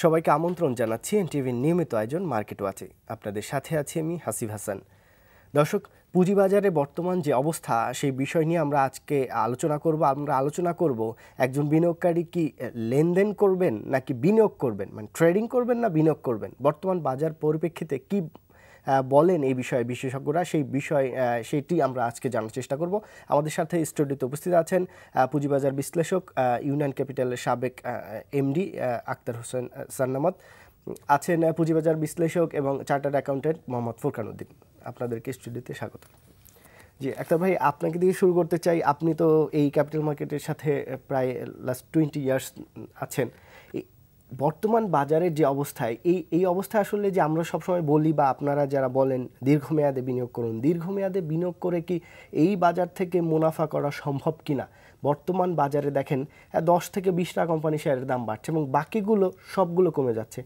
সবাইকে আমন্ত্রণ জানাচ্ছি এনটিভির নিয়মিত আয়োজন মার্কেট ওয়াচে। আপনাদের সাথে আছি আমি হাসিব হাসান। দর্শক, পুঁজিবাজারে বর্তমান যে অবস্থা সেই বিষয় নিয়ে আমরা আজকে আলোচনা করব একজন বিনিয়োগকারী কি লেনদেন করবেন নাকি বিনিয়োগ করবেন, মানে ট্রেডিং করবেন না বিনিয়োগ করবেন, বর্তমান বাজার পরিপ্রেক্ষিতে কি বলেন এই বিষয়ে বিশেষজ্ঞরা, সেইটি আমরা আজকে জানার চেষ্টা করব। আমাদের সাথে স্টুডিওতে উপস্থিত আছেন পুঁজিবাজার বিশ্লেষক ইউনিয়ন ক্যাপিটালের সাবেক এমডি আক্তার হোসেন সান্নামত, আছেন পুঁজিবাজার বিশ্লেষক এবং চার্টার্ড অ্যাকাউন্টেন্ট মোহাম্মদ ফুরকান উদ্দিন। আপনাদেরকে স্টুডিওতে স্বাগত। জি আক্তার ভাই, আপনাকে দিয়ে শুরু করতে চাই। আপনি তো এই ক্যাপিটাল মার্কেটের সাথে প্রায় লাস্ট 20 ইয়ার্স আছেন। বর্তমান বাজারের যে অবস্থায় এই অবস্থায় আসলে যে আমরা সবসময় বলি বা আপনারা যারা বলেন দীর্ঘমেয়াদে বিনিয়োগ করুন, দীর্ঘমেয়াদে বিনিয়োগ করে কি এই বাজার থেকে মুনাফা করা সম্ভব কিনা? বর্তমান বাজারে দেখেন 10 থেকে 20টা কোম্পানি শেয়ারের দাম বাড়ছে এবং বাকিগুলো সবগুলো কমে যাচ্ছে।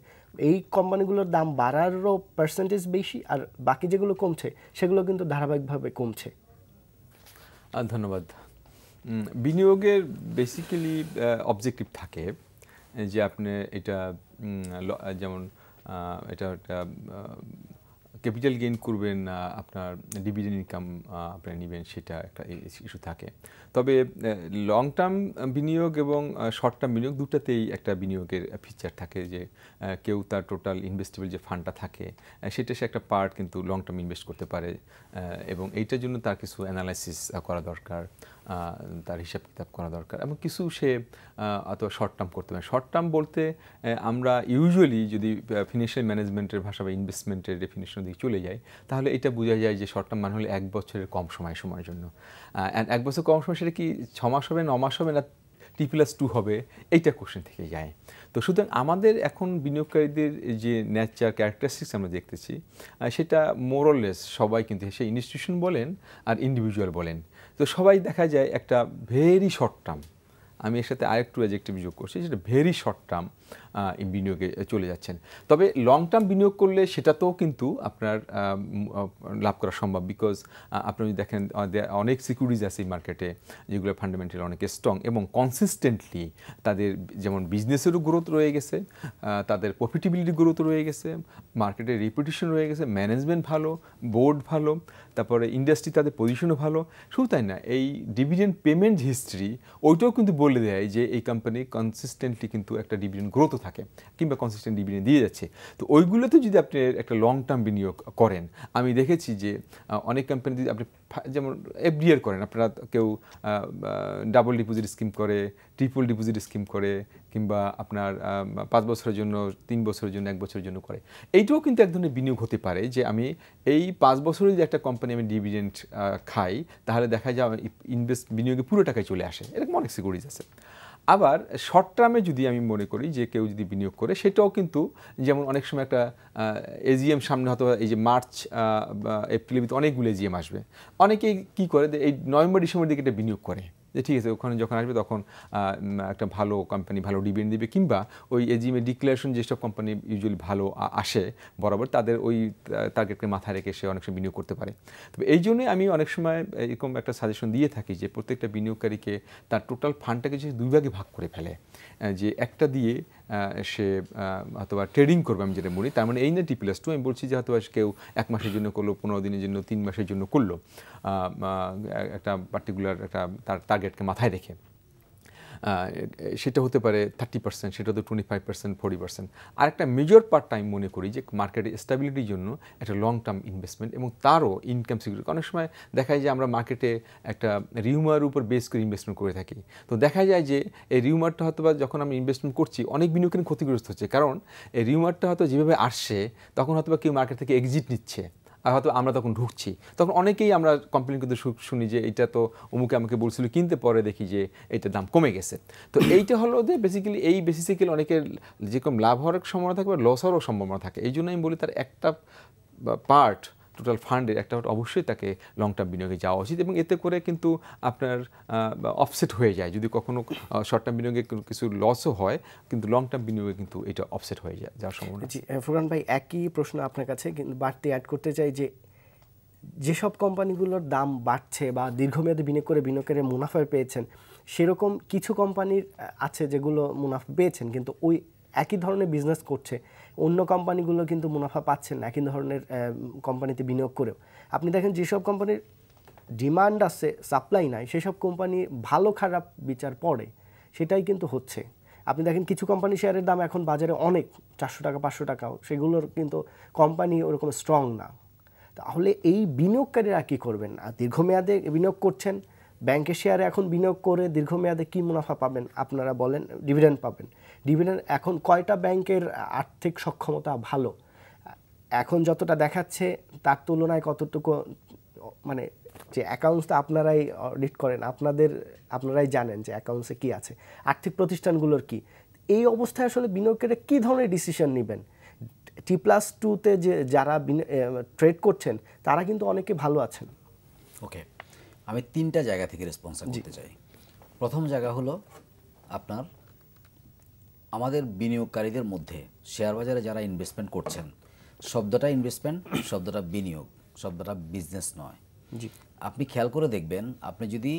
এই কোম্পানিগুলোর দাম বাড়ারও পার্সেন্টেজ বেশি, আর বাকি যেগুলো কমছে সেগুলো কিন্তু ধারাবাহিকভাবে কমছে। ধন্যবাদ। বিনিয়োগের বেসিক্যালি অবজেক্টিভ থাকে যে আপনি এটা যেমন এটা একটা ক্যাপিটাল গেইন করবেন না আপনার ডিভিডেন্ড ইনকাম আপনি নেবেন, সেটা একটা ইস্যু থাকে। তবে লং টার্ম বিনিয়োগ এবং শর্ট টার্ম বিনিয়োগ দুটাতেই একটা বিনিয়োগের ফিচার থাকে যে কেউ তার টোটাল ইনভেস্টেবল যে ফান্ডটা থাকে সেটা সে একটা পার্ট কিন্তু লং টার্ম ইনভেস্ট করতে পারে, এবং এইটার জন্য তার কিছু অ্যানালাইসিস করা দরকার, তার হিসাব কিতাব করা দরকার, এবং কিছু সে অথবা শর্ট টার্ম করতে পারে। শর্ট টার্ম বলতে আমরা ইউজুয়ালি যদি ফিনান্সিয়াল ম্যানেজমেন্টের ভাষা বা ইনভেস্টমেন্টের ডেফিনেশন দিকে চলে যাই তাহলে এটা বোঝা যায় যে শর্ট টার্ম মানে হলে 1 বছরের কম সময়ের জন্য। 1 বছর কম সময় সেটা কি 6 মাস হবে, 9 মাস হবে, না T+2 হবে, এইটা কোশ্চেন থেকে যায়। তো সুতরাং আমাদের এখন বিনিয়োগকারীদের যে নেচার ক্যারেক্টারিস্টিক্স আমরা দেখতেছি সেটা মোরলেস সবাই কিন্তু, সে ইনস্টিটিউশন বলেন আর ইন্ডিভিজুয়াল বলেন, তো সবাই দেখা যায় একটা ভেরি শর্ট টার্ম, আমি এর সাথে আরেকটু অ্যাডজেক্টিভ যোগ করছি, সেটা ভেরি শর্ট টার্ম বিনিয়োগে চলে যাচ্ছেন। তবে লং টার্ম বিনিয়োগ করলে সেটাতেও কিন্তু আপনার লাভ করা সম্ভব, বিকজ আপনি যদি দেখেন অনেক সিকিউরিটিজ আছে এই মার্কেটে যেগুলো ফান্ডামেন্টাল অনেক স্ট্রং এবং কনসিস্টেন্টলি তাদের যেমন বিজনেসেরও গ্রোথ রয়ে গেছে, তাদের প্রফিটেবিলিটি গ্রোথ রয়ে গেছে, মার্কেটের রেপুটেশন রয়ে গেছে, ম্যানেজমেন্ট ভালো, বোর্ড ভালো, তারপরে ইন্ডাস্ট্রি তাদের পজিশনও ভালো। শুধু তাই না, এই ডিভিডেন্ড পেমেন্ট হিস্ট্রি ওইটাও কিন্তু বলে দেয় যে এই কোম্পানি কনসিস্টেন্টলি কিন্তু একটা ডিভিডেন্ড গ্রোথও থাকে কিংবা কনসিস্টেন্ট ডিভিডেন্ড দিয়ে যাচ্ছে। তো ওইগুলোতে যদি আপনি একটা লং টার্ম বিনিয়োগ করেন, আমি দেখেছি যে অনেক কোম্পানি যদি আপনি যেমন এফডিআর করেন, আপনারা কেউ ডাবল ডিপোজিট স্কিম করে, ট্রিপল ডিপোজিট স্কিম করে, কিংবা আপনার 5 বছরের জন্য, 3 বছরের জন্য, 1 বছরের জন্য করে, এইটাও কিন্তু এক ধরনের বিনিয়োগ হতে পারে যে আমি এই 5 বছরে যদি একটা কোম্পানি আমি ডিভিডেন্ড খাই তাহলে দেখা যায় বিনিয়োগে পুরো টাকায় চলে আসে, এরকম অনেক সিকিউরিটিজ আছে। আবার শর্ট টার্মে যদি আমি মনে করি যে কেউ যদি বিনিয়োগ করে, সেটাও কিন্তু যেমন অনেক সময় একটা এজিএম সামনে, হয়তো এই যে মার্চ এপ্রিলের ভিতরে অনেকগুলো এজিএম আসবে, অনেকেই কী করে এই নভেম্বর ডিসেম্বর দিকে এটা বিনিয়োগ করে যে ঠিক আছে ওখানে যখন আসবে তখন একটা ভালো কোম্পানি ভালো ডিভিডেন্ড দিবে, কিংবা ওই এজিএমের ডিক্লারেশন যেসব কোম্পানি ইউজুয়ালি ভালো আসে বরাবর তাদের ওই টার্গেটকে মাথায় রেখে সে অনেক সময় বিনিয়োগ করতে পারে। তবে এই জন্যই আমি অনেক সময় এরকম একটা সাজেশন দিয়ে থাকি যে প্রত্যেকটা বিনিয়োগকারীকে তার টোটাল ফান্ডটাকে যে 2 ভাগে ভাগ করে ফেলে, যে একটা দিয়ে সে অথবা ট্রেডিং করবে, আমি যেটা বলি তার মানে এই না T+2, আমি বলছি যে হয়তো কেউ 1 মাসের জন্য করলো, 15 দিনের জন্য, 3 মাসের জন্য করলো, একটা পার্টিকুলার একটা তার টার্গেটকে মাথায় রেখে, সেটা হতে পারে 30%, সেটা হতে 25%, 40%। আর একটা মেজর পার্ট টাইম মনে করি যে মার্কেটের স্টেবিলিটির জন্য একটা লং টার্ম ইনভেস্টমেন্ট এবং তারও ইনকাম সিকিউরিটি। অনেক সময় দেখা যায় যে আমরা মার্কেটে একটা রিউমার উপর বেস করে ইনভেস্টমেন্ট করে থাকি, তো দেখা যায় যে এই রিউমারটা হয়তো বা যখন আমি ইনভেস্টমেন্ট করছি অনেক বিনিয়োগকারী ক্ষতিগ্রস্ত হচ্ছে, কারণ এই রিউমারটা হয়তো যেভাবে আসছে তখন হয়তো বা কেউ মার্কেট থেকে এক্সিট নিচ্ছে, আর হয়তো আমরা তখন ঢুকছি, তখন অনেকেই আমরা কমপ্লেন করতে শুনি যে এটা তো অমুকে আমাকে বলছিল কিনতে, পরে দেখি যে এইটার দাম কমে গেছে। তো এইটা হলো যে বেসিক্যালি এই বেসিক্যালি অনেকের যেরকম লাভ হওয়ার সম্ভাবনা থাকে বা লস হওয়ারও সম্ভাবনা থাকে। এই জন্য আমি বলি তার একটা পার্ট টোটাল ফান্ডের একটা অবশ্যই তাকে লং টার্ম বিনিয়োগে যাওয়া উচিত, এবং এতে করে কিন্তু আপনার অফসেট হয়ে যায়। যদি কখনো শর্ট টার্ম বিনিয়োগে কিছু লসও হয়, কিন্তু লং টার্ম বিনিয়োগে কিন্তু এটা অফসেট হয়ে যাওয়ার সম্ভাবনা। জি ফুরকান ভাই, একই প্রশ্ন আপনার কাছে, কিন্তু বাড়তি অ্যাড করতে চাই যে যেসব কোম্পানিগুলোর দাম বাড়ছে বা দীর্ঘমেয়াদী বিনিয়োগ করে বিনিয়োগকারী মুনাফা পেয়েছেন, সেরকম কিছু কোম্পানির আছে যেগুলো মুনাফা পেয়েছেন কিন্তু ওই একই ধরনের বিজনেস করছে, অন্য কোম্পানিগুলো কিন্তু মুনাফা পাচ্ছেন না একই ধরনের কোম্পানিতে বিনিয়োগ করেও। আপনি দেখেন যেসব কোম্পানির ডিমান্ড আছে, সাপ্লাই নাই, সেসব কোম্পানি ভালো খারাপ বিচার পড়ে, সেটাই কিন্তু হচ্ছে। আপনি দেখেন কিছু কোম্পানি শেয়ারের দাম এখন বাজারে অনেক, 400 টাকা 500 টাকাও, সেগুলোর কিন্তু কোম্পানি ওরকম স্ট্রং না। তাহলে এই বিনিয়োগকারীরা কী করবেন? আর দীর্ঘমেয়াদে বিনিয়োগ করছেন, ব্যাংকের শেয়ারে এখন বিনিয়োগ করে দীর্ঘমেয়াদে কী মুনাফা পাবেন আপনারা বলেন? ডিভিডেন্ড পাবেন। ডিভিডেন্ড এখন কয়টা ব্যাংকের আর্থিক সক্ষমতা ভালো? এখন যতটা দেখাচ্ছে তার তুলনায় কতটুকু, মানে যে অ্যাকাউন্টসটা আপনারাই অডিট করেন, আপনারাই জানেন যে অ্যাকাউন্টসে কী আছে, আর্থিক প্রতিষ্ঠানগুলোর কি। এই অবস্থায় আসলে বিনিয়োগকারীরা কী ধরনের ডিসিশন নেবেন? T+2-তে যে যারা ট্রেড করছেন তারা কিন্তু অনেকে ভালো আছেন। ওকে, আমি 3টা জায়গা থেকে রেসপন্স করতে চাই। প্রথম জায়গা হলো আপনার আমাদের বিনিয়োগকারীদের মধ্যে শেয়ার বাজারে যারা ইনভেস্টমেন্ট করছেন, শব্দটা ইনভেস্টমেন্ট, শব্দটা বিনিয়োগ, শব্দটা বিজনেস নয়। জি, আপনি খেয়াল করে দেখবেন, আপনি যদি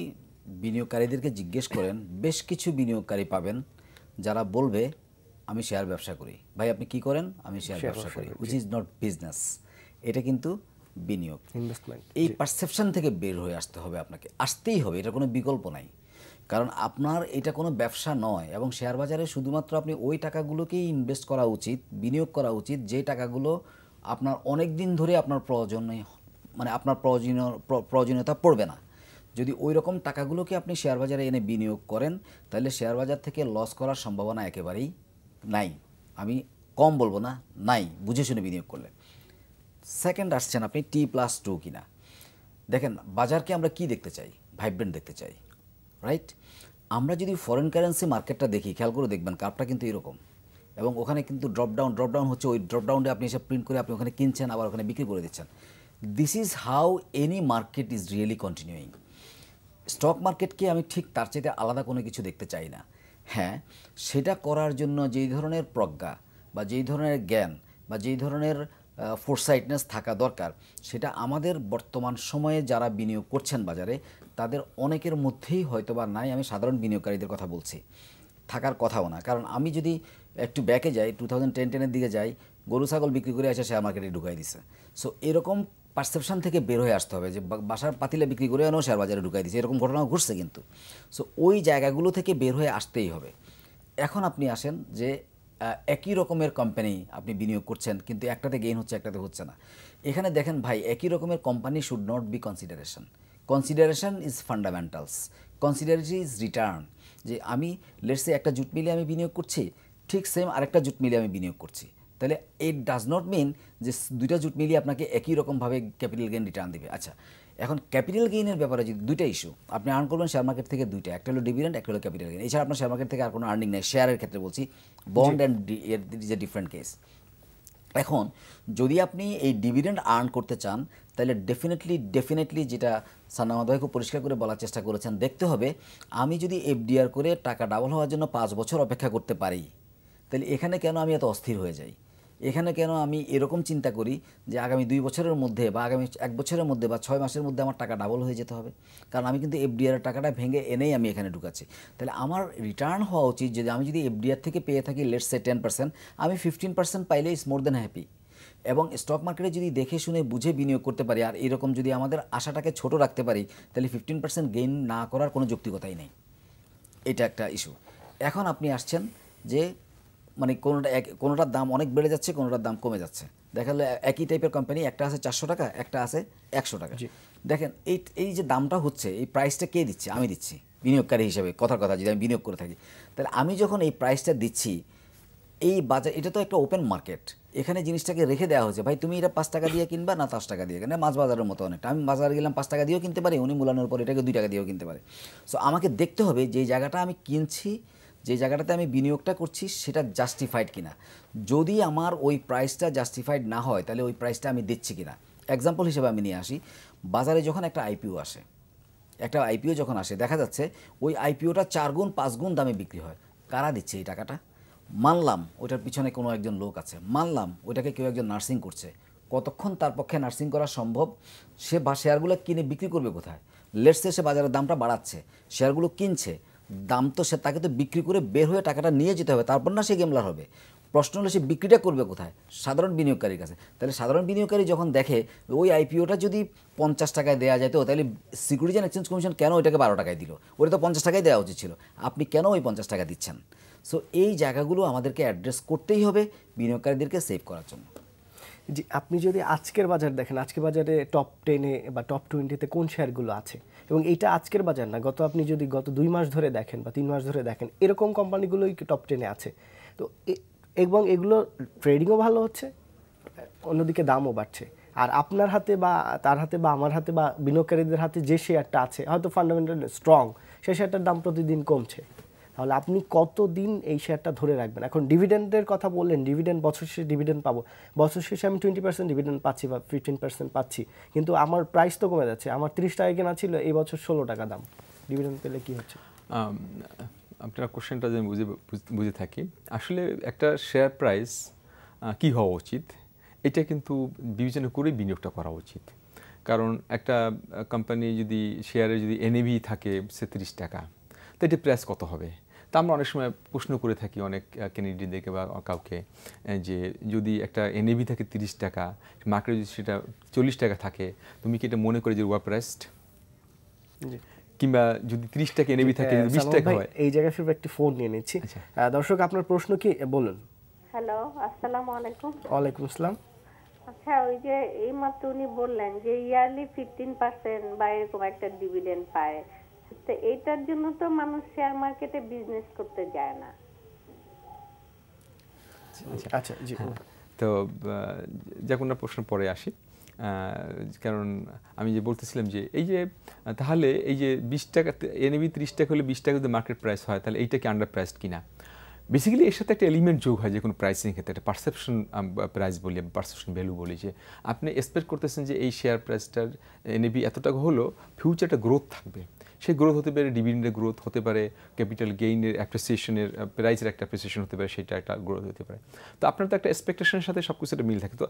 বিনিয়োগকারীদেরকে জিজ্ঞেস করেন, বেশ কিছু বিনিয়োগকারী পাবেন যারা বলবে আমি শেয়ার ব্যবসা করি। ভাই আপনি কি করেন? আমি শেয়ার ব্যবসা করি, হুইচ ইজ নট বিজনেস, এটা কিন্তু বিনিয়োগ, ইনভেস্টমেন্ট। এই পারসেপশন থেকে বের হয়ে আসতে হবে, আপনাকে আসতেই হবে, এটা কোনো বিকল্প নাই। কারণ আপনার এটা কোনো ব্যবসা নয়, এবং শেয়ার বাজারে শুধুমাত্র আপনি ওই টাকাগুলোকেই ইনভেস্ট করা উচিত, বিনিয়োগ করা উচিত যে টাকাগুলো আপনার অনেক দিন ধরে আপনার মানে আপনার প্রয়োজনীয়তা পড়বে না। যদি ওই রকম টাকাগুলোকে আপনি শেয়ার বাজারে এনে বিনিয়োগ করেন, তাহলে শেয়ার বাজার থেকে লস করার সম্ভাবনা একেবারেই নাই। আমি কম বলবো না, নাই, বুঝে শুনে বিনিয়োগ করলে। সেকেন্ড আসছেন আপনি T+2 কিনা। দেখেন বাজারকে আমরা কি দেখতে চাই? ভাইব্রেন্ট দেখতে চাই, রাইট? আমরা যদি ফরেন কারেন্সি মার্কেটটা দেখি, খেয়াল করে দেখবেন কার্ভটা কিন্তু এরকম, এবং ওখানে কিন্তু ড্রপডাউন হচ্ছে, ওই ড্রপডাউনে আপনি এসে প্রিন্ট করে আপনি ওখানে কিনছেন, আবার ওখানে বিক্রি করে দিচ্ছেন। This is how any market is really continuing. Stock মার্কেটকে আমি ঠিক তার চাইতে আলাদা কোনো কিছু দেখতে চাই না। হ্যাঁ, সেটা করার জন্য যেই ধরনের প্রজ্ঞা বা যেই ধরনের জ্ঞান বা যেই ধরনের ফোরসাইটনেস থাকা দরকার, সেটা আমাদের বর্তমান সময়ে যারা বিনিয়োগ করছেন বাজারে তাদের অনেকের মধ্যেই হয়তোবা নাই। আমি সাধারণ বিনিয়োগকারীদের কথা বলছি, থাকার কথাও না। কারণ আমি যদি একটু ব্যাকে যাই, 2010-10-এর দিকে যাই, গরু ছাগল বিক্রি করে এসে শেয়ার মার্কেটে ঢুকাই দিছে। সো এরকম পারসেপশন থেকে বের হয়ে আসতে হবে যে বাসার পাতিলে বিক্রি করে এনেও শেয়ার বাজারে ঢুকাই দিচ্ছে, এরকম ঘটনাও ঘটছে কিন্তু। সো ওই জায়গাগুলো থেকে বের হয়ে আসতেই হবে। এখন আপনি আসেন যে একই রকমের কোম্পানি আপনি বিনিয়োগ করছেন, কিন্তু একটাতে গেইন হচ্ছে, একটাতে হচ্ছে না। এখানে দেখেন ভাই, একই রকমের company should not be consideration is fundamentals, consideration is return. যে আমি লেটসে একটা জুট মিলে আমি বিনিয়োগ করছি, ঠিক সেম আরেকটা জুট মিলে আমি বিনিয়োগ করছি, তাহলে ইট ডাজ নট মিন যে দুইটা জুট মিলিয়ে আপনাকে একই রকমভাবে ক্যাপিটাল গেইন রিটার্ন দেবে। আচ্ছা, এখন ক্যাপিটাল গেইনের ব্যাপারে যদি দুইটা ইস্যু আপনি আর্ন করবেন শেয়ার মার্কেট থেকে, দুইটা, একটা হলো ডিভিডেন্ড, একটা হলো ক্যাপিটাল গেইন। এছাড়া আপনার শেয়ার মার্কেট থেকে আর কোনো আর্নিং নেই। শেয়ারের ক্ষেত্রে বলছি, বন্ড অ্যান্ড এর ইজ এ ডিফারেন্ট কেস। এখন যদি আপনি এই ডিভিডেন্ড আর্ন করতে চান, তাহলে ডেফিনেটলি যেটা সান্নামাদ ভাই খুব পরিষ্কার করে বলার চেষ্টা করেছেন, দেখতে হবে আমি যদি এফডিআর করে টাকা ডাবল হওয়ার জন্য 5 বছর অপেক্ষা করতে পারি, তাহলে এখানে কেন আমি এত অস্থির হয়ে যাই? এখানে কেন আমি এরকম চিন্তা করি যে আগামী 2 বছরের মধ্যে বা আগামী 1 বছরের মধ্যে বা 6 মাসের মধ্যে আমার টাকা ডাবল হয়ে যেতে হবে? কারণ আমি কিন্তু এফডিআর টাকাটা ভেঙে এনেই আমি এখানে ঢুকাচ্ছি। তাহলে আমার রিটার্ন হওয়া উচিত, যদি আমি যদি এফডিআর থেকে পেয়ে থাকি লেটস সে 10%, আমি 15% পাইলে ইজ মোর দেন হ্যাপি। এবং স্টক মার্কেটে যদি দেখে শুনে বুঝে বিনিয়োগ করতে পারি, আর এরকম যদি আমাদের আশাটাকে ছোট রাখতে পারি, তাহলে 15% গেইন না করার কোনো যৌক্তিকতাই নেই। এটা একটা ইস্যু। এখন আপনি আসছেন যে মানে কোনোটার দাম অনেক বেড়ে যাচ্ছে, কোনোটার দাম কমে যাচ্ছে। দেখা গেলো একই টাইপের কোম্পানি, একটা আছে 400 টাকা, একটা আছে 100 টাকা। দেখেন এই যে দামটা হচ্ছে, এই প্রাইসটা কে দিচ্ছে? আমি দিচ্ছি বিনিয়োগকারী হিসেবে। কথার কথা, যদি আমি বিনিয়োগ করে থাকি, তাহলে আমি যখন এই প্রাইসটা দিচ্ছি, এই বাজার, এটা তো একটা ওপেন মার্কেট, এখানে জিনিসটাকে রেখে দেওয়া হয়েছে, ভাই তুমি এটা 5 টাকা দিয়ে কিনবা না 10 টাকা দিয়ে কিনবা। মাছ বাজারের মতো অনেকটা, আমি বাজারে গেলাম 5 টাকা দিয়েও কিনতে পারি, উনি মূলানোর পর এটাকে 2 টাকা দিয়েও কিনতে পারে। সো আমাকে দেখতে হবে যে জায়গাটা আমি কিনছি, যে জায়গাটাতে আমি বিনিয়োগটা করছি, সেটা জাস্টিফাইড কিনা। যদি আমার ওই প্রাইসটা জাস্টিফাইড না হয়, তাহলে ওই প্রাইসটা আমি দিচ্ছি কিনা। এক্সাম্পল হিসেবে আমি নিয়ে আসি, বাজারে যখন একটা আইপিও আসে, যখন আসে, দেখা যাচ্ছে ওই আইপিওটা 4 গুণ 5 গুণ দামে বিক্রি হয়। কারা দিচ্ছে এই টাকাটা? মানলাম ওইটার পিছনে কোনো একজন লোক আছে, মানলাম ওইটাকে কেউ একজন নার্সিং করছে। কতক্ষণ তার পক্ষে নার্সিং করা সম্ভব? সে শেয়ারগুলো কিনে বিক্রি করবে কোথায়? লেটসে সে বাজারের দামটা বাড়াচ্ছে, শেয়ারগুলো কিনছে, দাম তো সে তাকে তো বিক্রি করে বের হয়ে টাকাটা নিয়ে যেতে হবে, তারপর না সে গেমলার হবে। প্রশ্ন হলো সে বিক্রিটা করবে কোথায়? সাধারণ বিনিয়োগকারীর কাছে। তাহলে সাধারণ বিনিয়োগকারী যখন দেখে ওই আইপিওটা যদি 50 টাকায় দেওয়া যেত, তাহলে সিকিউরিটিজ অ্যান্ড এক্সচেঞ্জ কমিশন কেন ওইটাকে 12 টাকায় দিল? ওটা তো 50 টাকায় দেওয়া উচিত ছিল, আপনি কেন ওই 50 টাকা দিচ্ছেন? সো এই জায়গাগুলো আমাদেরকে অ্যাড্রেস করতেই হবে বিনিয়োগকারীদেরকে সেভ করার জন্য। জি, আপনি যদি আজকের বাজার দেখেন, আজকের বাজারে টপ 10-এ বা টপ 20-তে কোন শেয়ারগুলো আছে, এবং এইটা আজকের বাজার না, আপনি যদি গত 2 মাস ধরে দেখেন বা 3 মাস ধরে দেখেন, এরকম কোম্পানিগুলোই টপ 10-এ আছে। তো এবং এগুলো ট্রেডিংও ভালো হচ্ছে, অন্যদিকে দামও বাড়ছে। আর আপনার হাতে বা তার হাতে বা আমার হাতে বা বিনিয়োগকারীদের হাতে যে শেয়ারটা আছে, হয়তো ফান্ডামেন্টাল স্ট্রং, সেই শেয়ারটার দাম প্রতিদিন কমছে। তাহলে আপনি কতদিন এই শেয়ারটা ধরে রাখবেন? এখন ডিভিডেন্ডের কথা বললেন, ডিভিডেন্ড বছর শেষে ডিভিডেন্ড পাবো, বছর শেষে আমি 20% ডিভিডেন্ড পাচ্ছি বা 15% পাচ্ছি, কিন্তু আমার প্রাইস তো কমে যাচ্ছে। আমার 30 টাকা কেনা ছিল, এই বছর 16 টাকা দাম, ডিভিডেন্ড পেলে কি হচ্ছে? আপনার কোশ্চেনটা যদি বুঝে থাকি, আসলে একটা শেয়ার প্রাইস কি হওয়া উচিত, এটা কিন্তু বিবেচনা করে বিনিয়োগটা করা উচিত। কারণ একটা কোম্পানি যদি শেয়ারে যদি এনএভি থাকে সে 30 টাকা, তো এটা প্রাইস কত হবে? তা আমরা অনেক সময় প্রশ্ন করে থাকি অনেক ক্যান্ডিডেটদেরকে বা কাউকে, যে যদি একটা এনএভি থাকে 30 টাকা, মার্কেটে যদি সেটা 40 টাকা থাকে, তুমি কি এটা মনে করে যে ওভার প্রাইসড? কিংবা যদি 30 টাকা এনএভি থাকে, যদি 20 টাকা হয়। এই জায়গায় ফিরবে একটি ফোন নিয়ে নিচ্ছি। দর্শক, আপনার প্রশ্ন কি বলুন। হ্যালো, আসসালামু আলাইকুম। ওয়ালাইকুম আসসালাম। আচ্ছা, ওই যে এইমাত্র উনি বললেন যে ইয়ারলি 15% বা এরকম একটা ডিভিডেন্ড পায়, তো এইটার জন্য তো মানুষ শেয়ার মার্কেটে বিজনেস করতে যায় না। আচ্ছা, জি। তো যখন প্রশ্ন পরে আসি, কারণ আমি যে বলতেছিলাম যে এই যে তাহলে এই যে 20 টাকা এনএভি 30 টাকা হলে 20 টাকা যদি মার্কেট প্রাইস হয়, তাহলে এইটা কি আন্ডার প্রাইসড কিনা? বেসিক্যালি এর সাথে একটা এলিমেন্ট যোগ হয় যে কোনো প্রাইসিং ক্ষেত্রে, একটা পারসেপশন প্রাইস বলি, পারসেপশন ভ্যালু বলি, যে আপনি এক্সপেক্ট করতেছেন যে এই শেয়ার প্রাইসটার এনএভি এত টাকা হলো, ফিউচারটা গ্রোথ থাকবে। সেই গ্রোথ হতে পারে ডিভিডেন্ডের গ্রোথ হতে পারে, ক্যাপিটাল গেইনের অ্যাপ্রিসিয়েশনের, প্রাইসের একটা অ্যাপ্রিসিয়েশন হতে পারে, সেটা একটা গ্রোথ হতে পারে। তো আপনার তো একটা এক্সপেকটেশনের সাথে সব কিছু একটা মিল থাকে। তো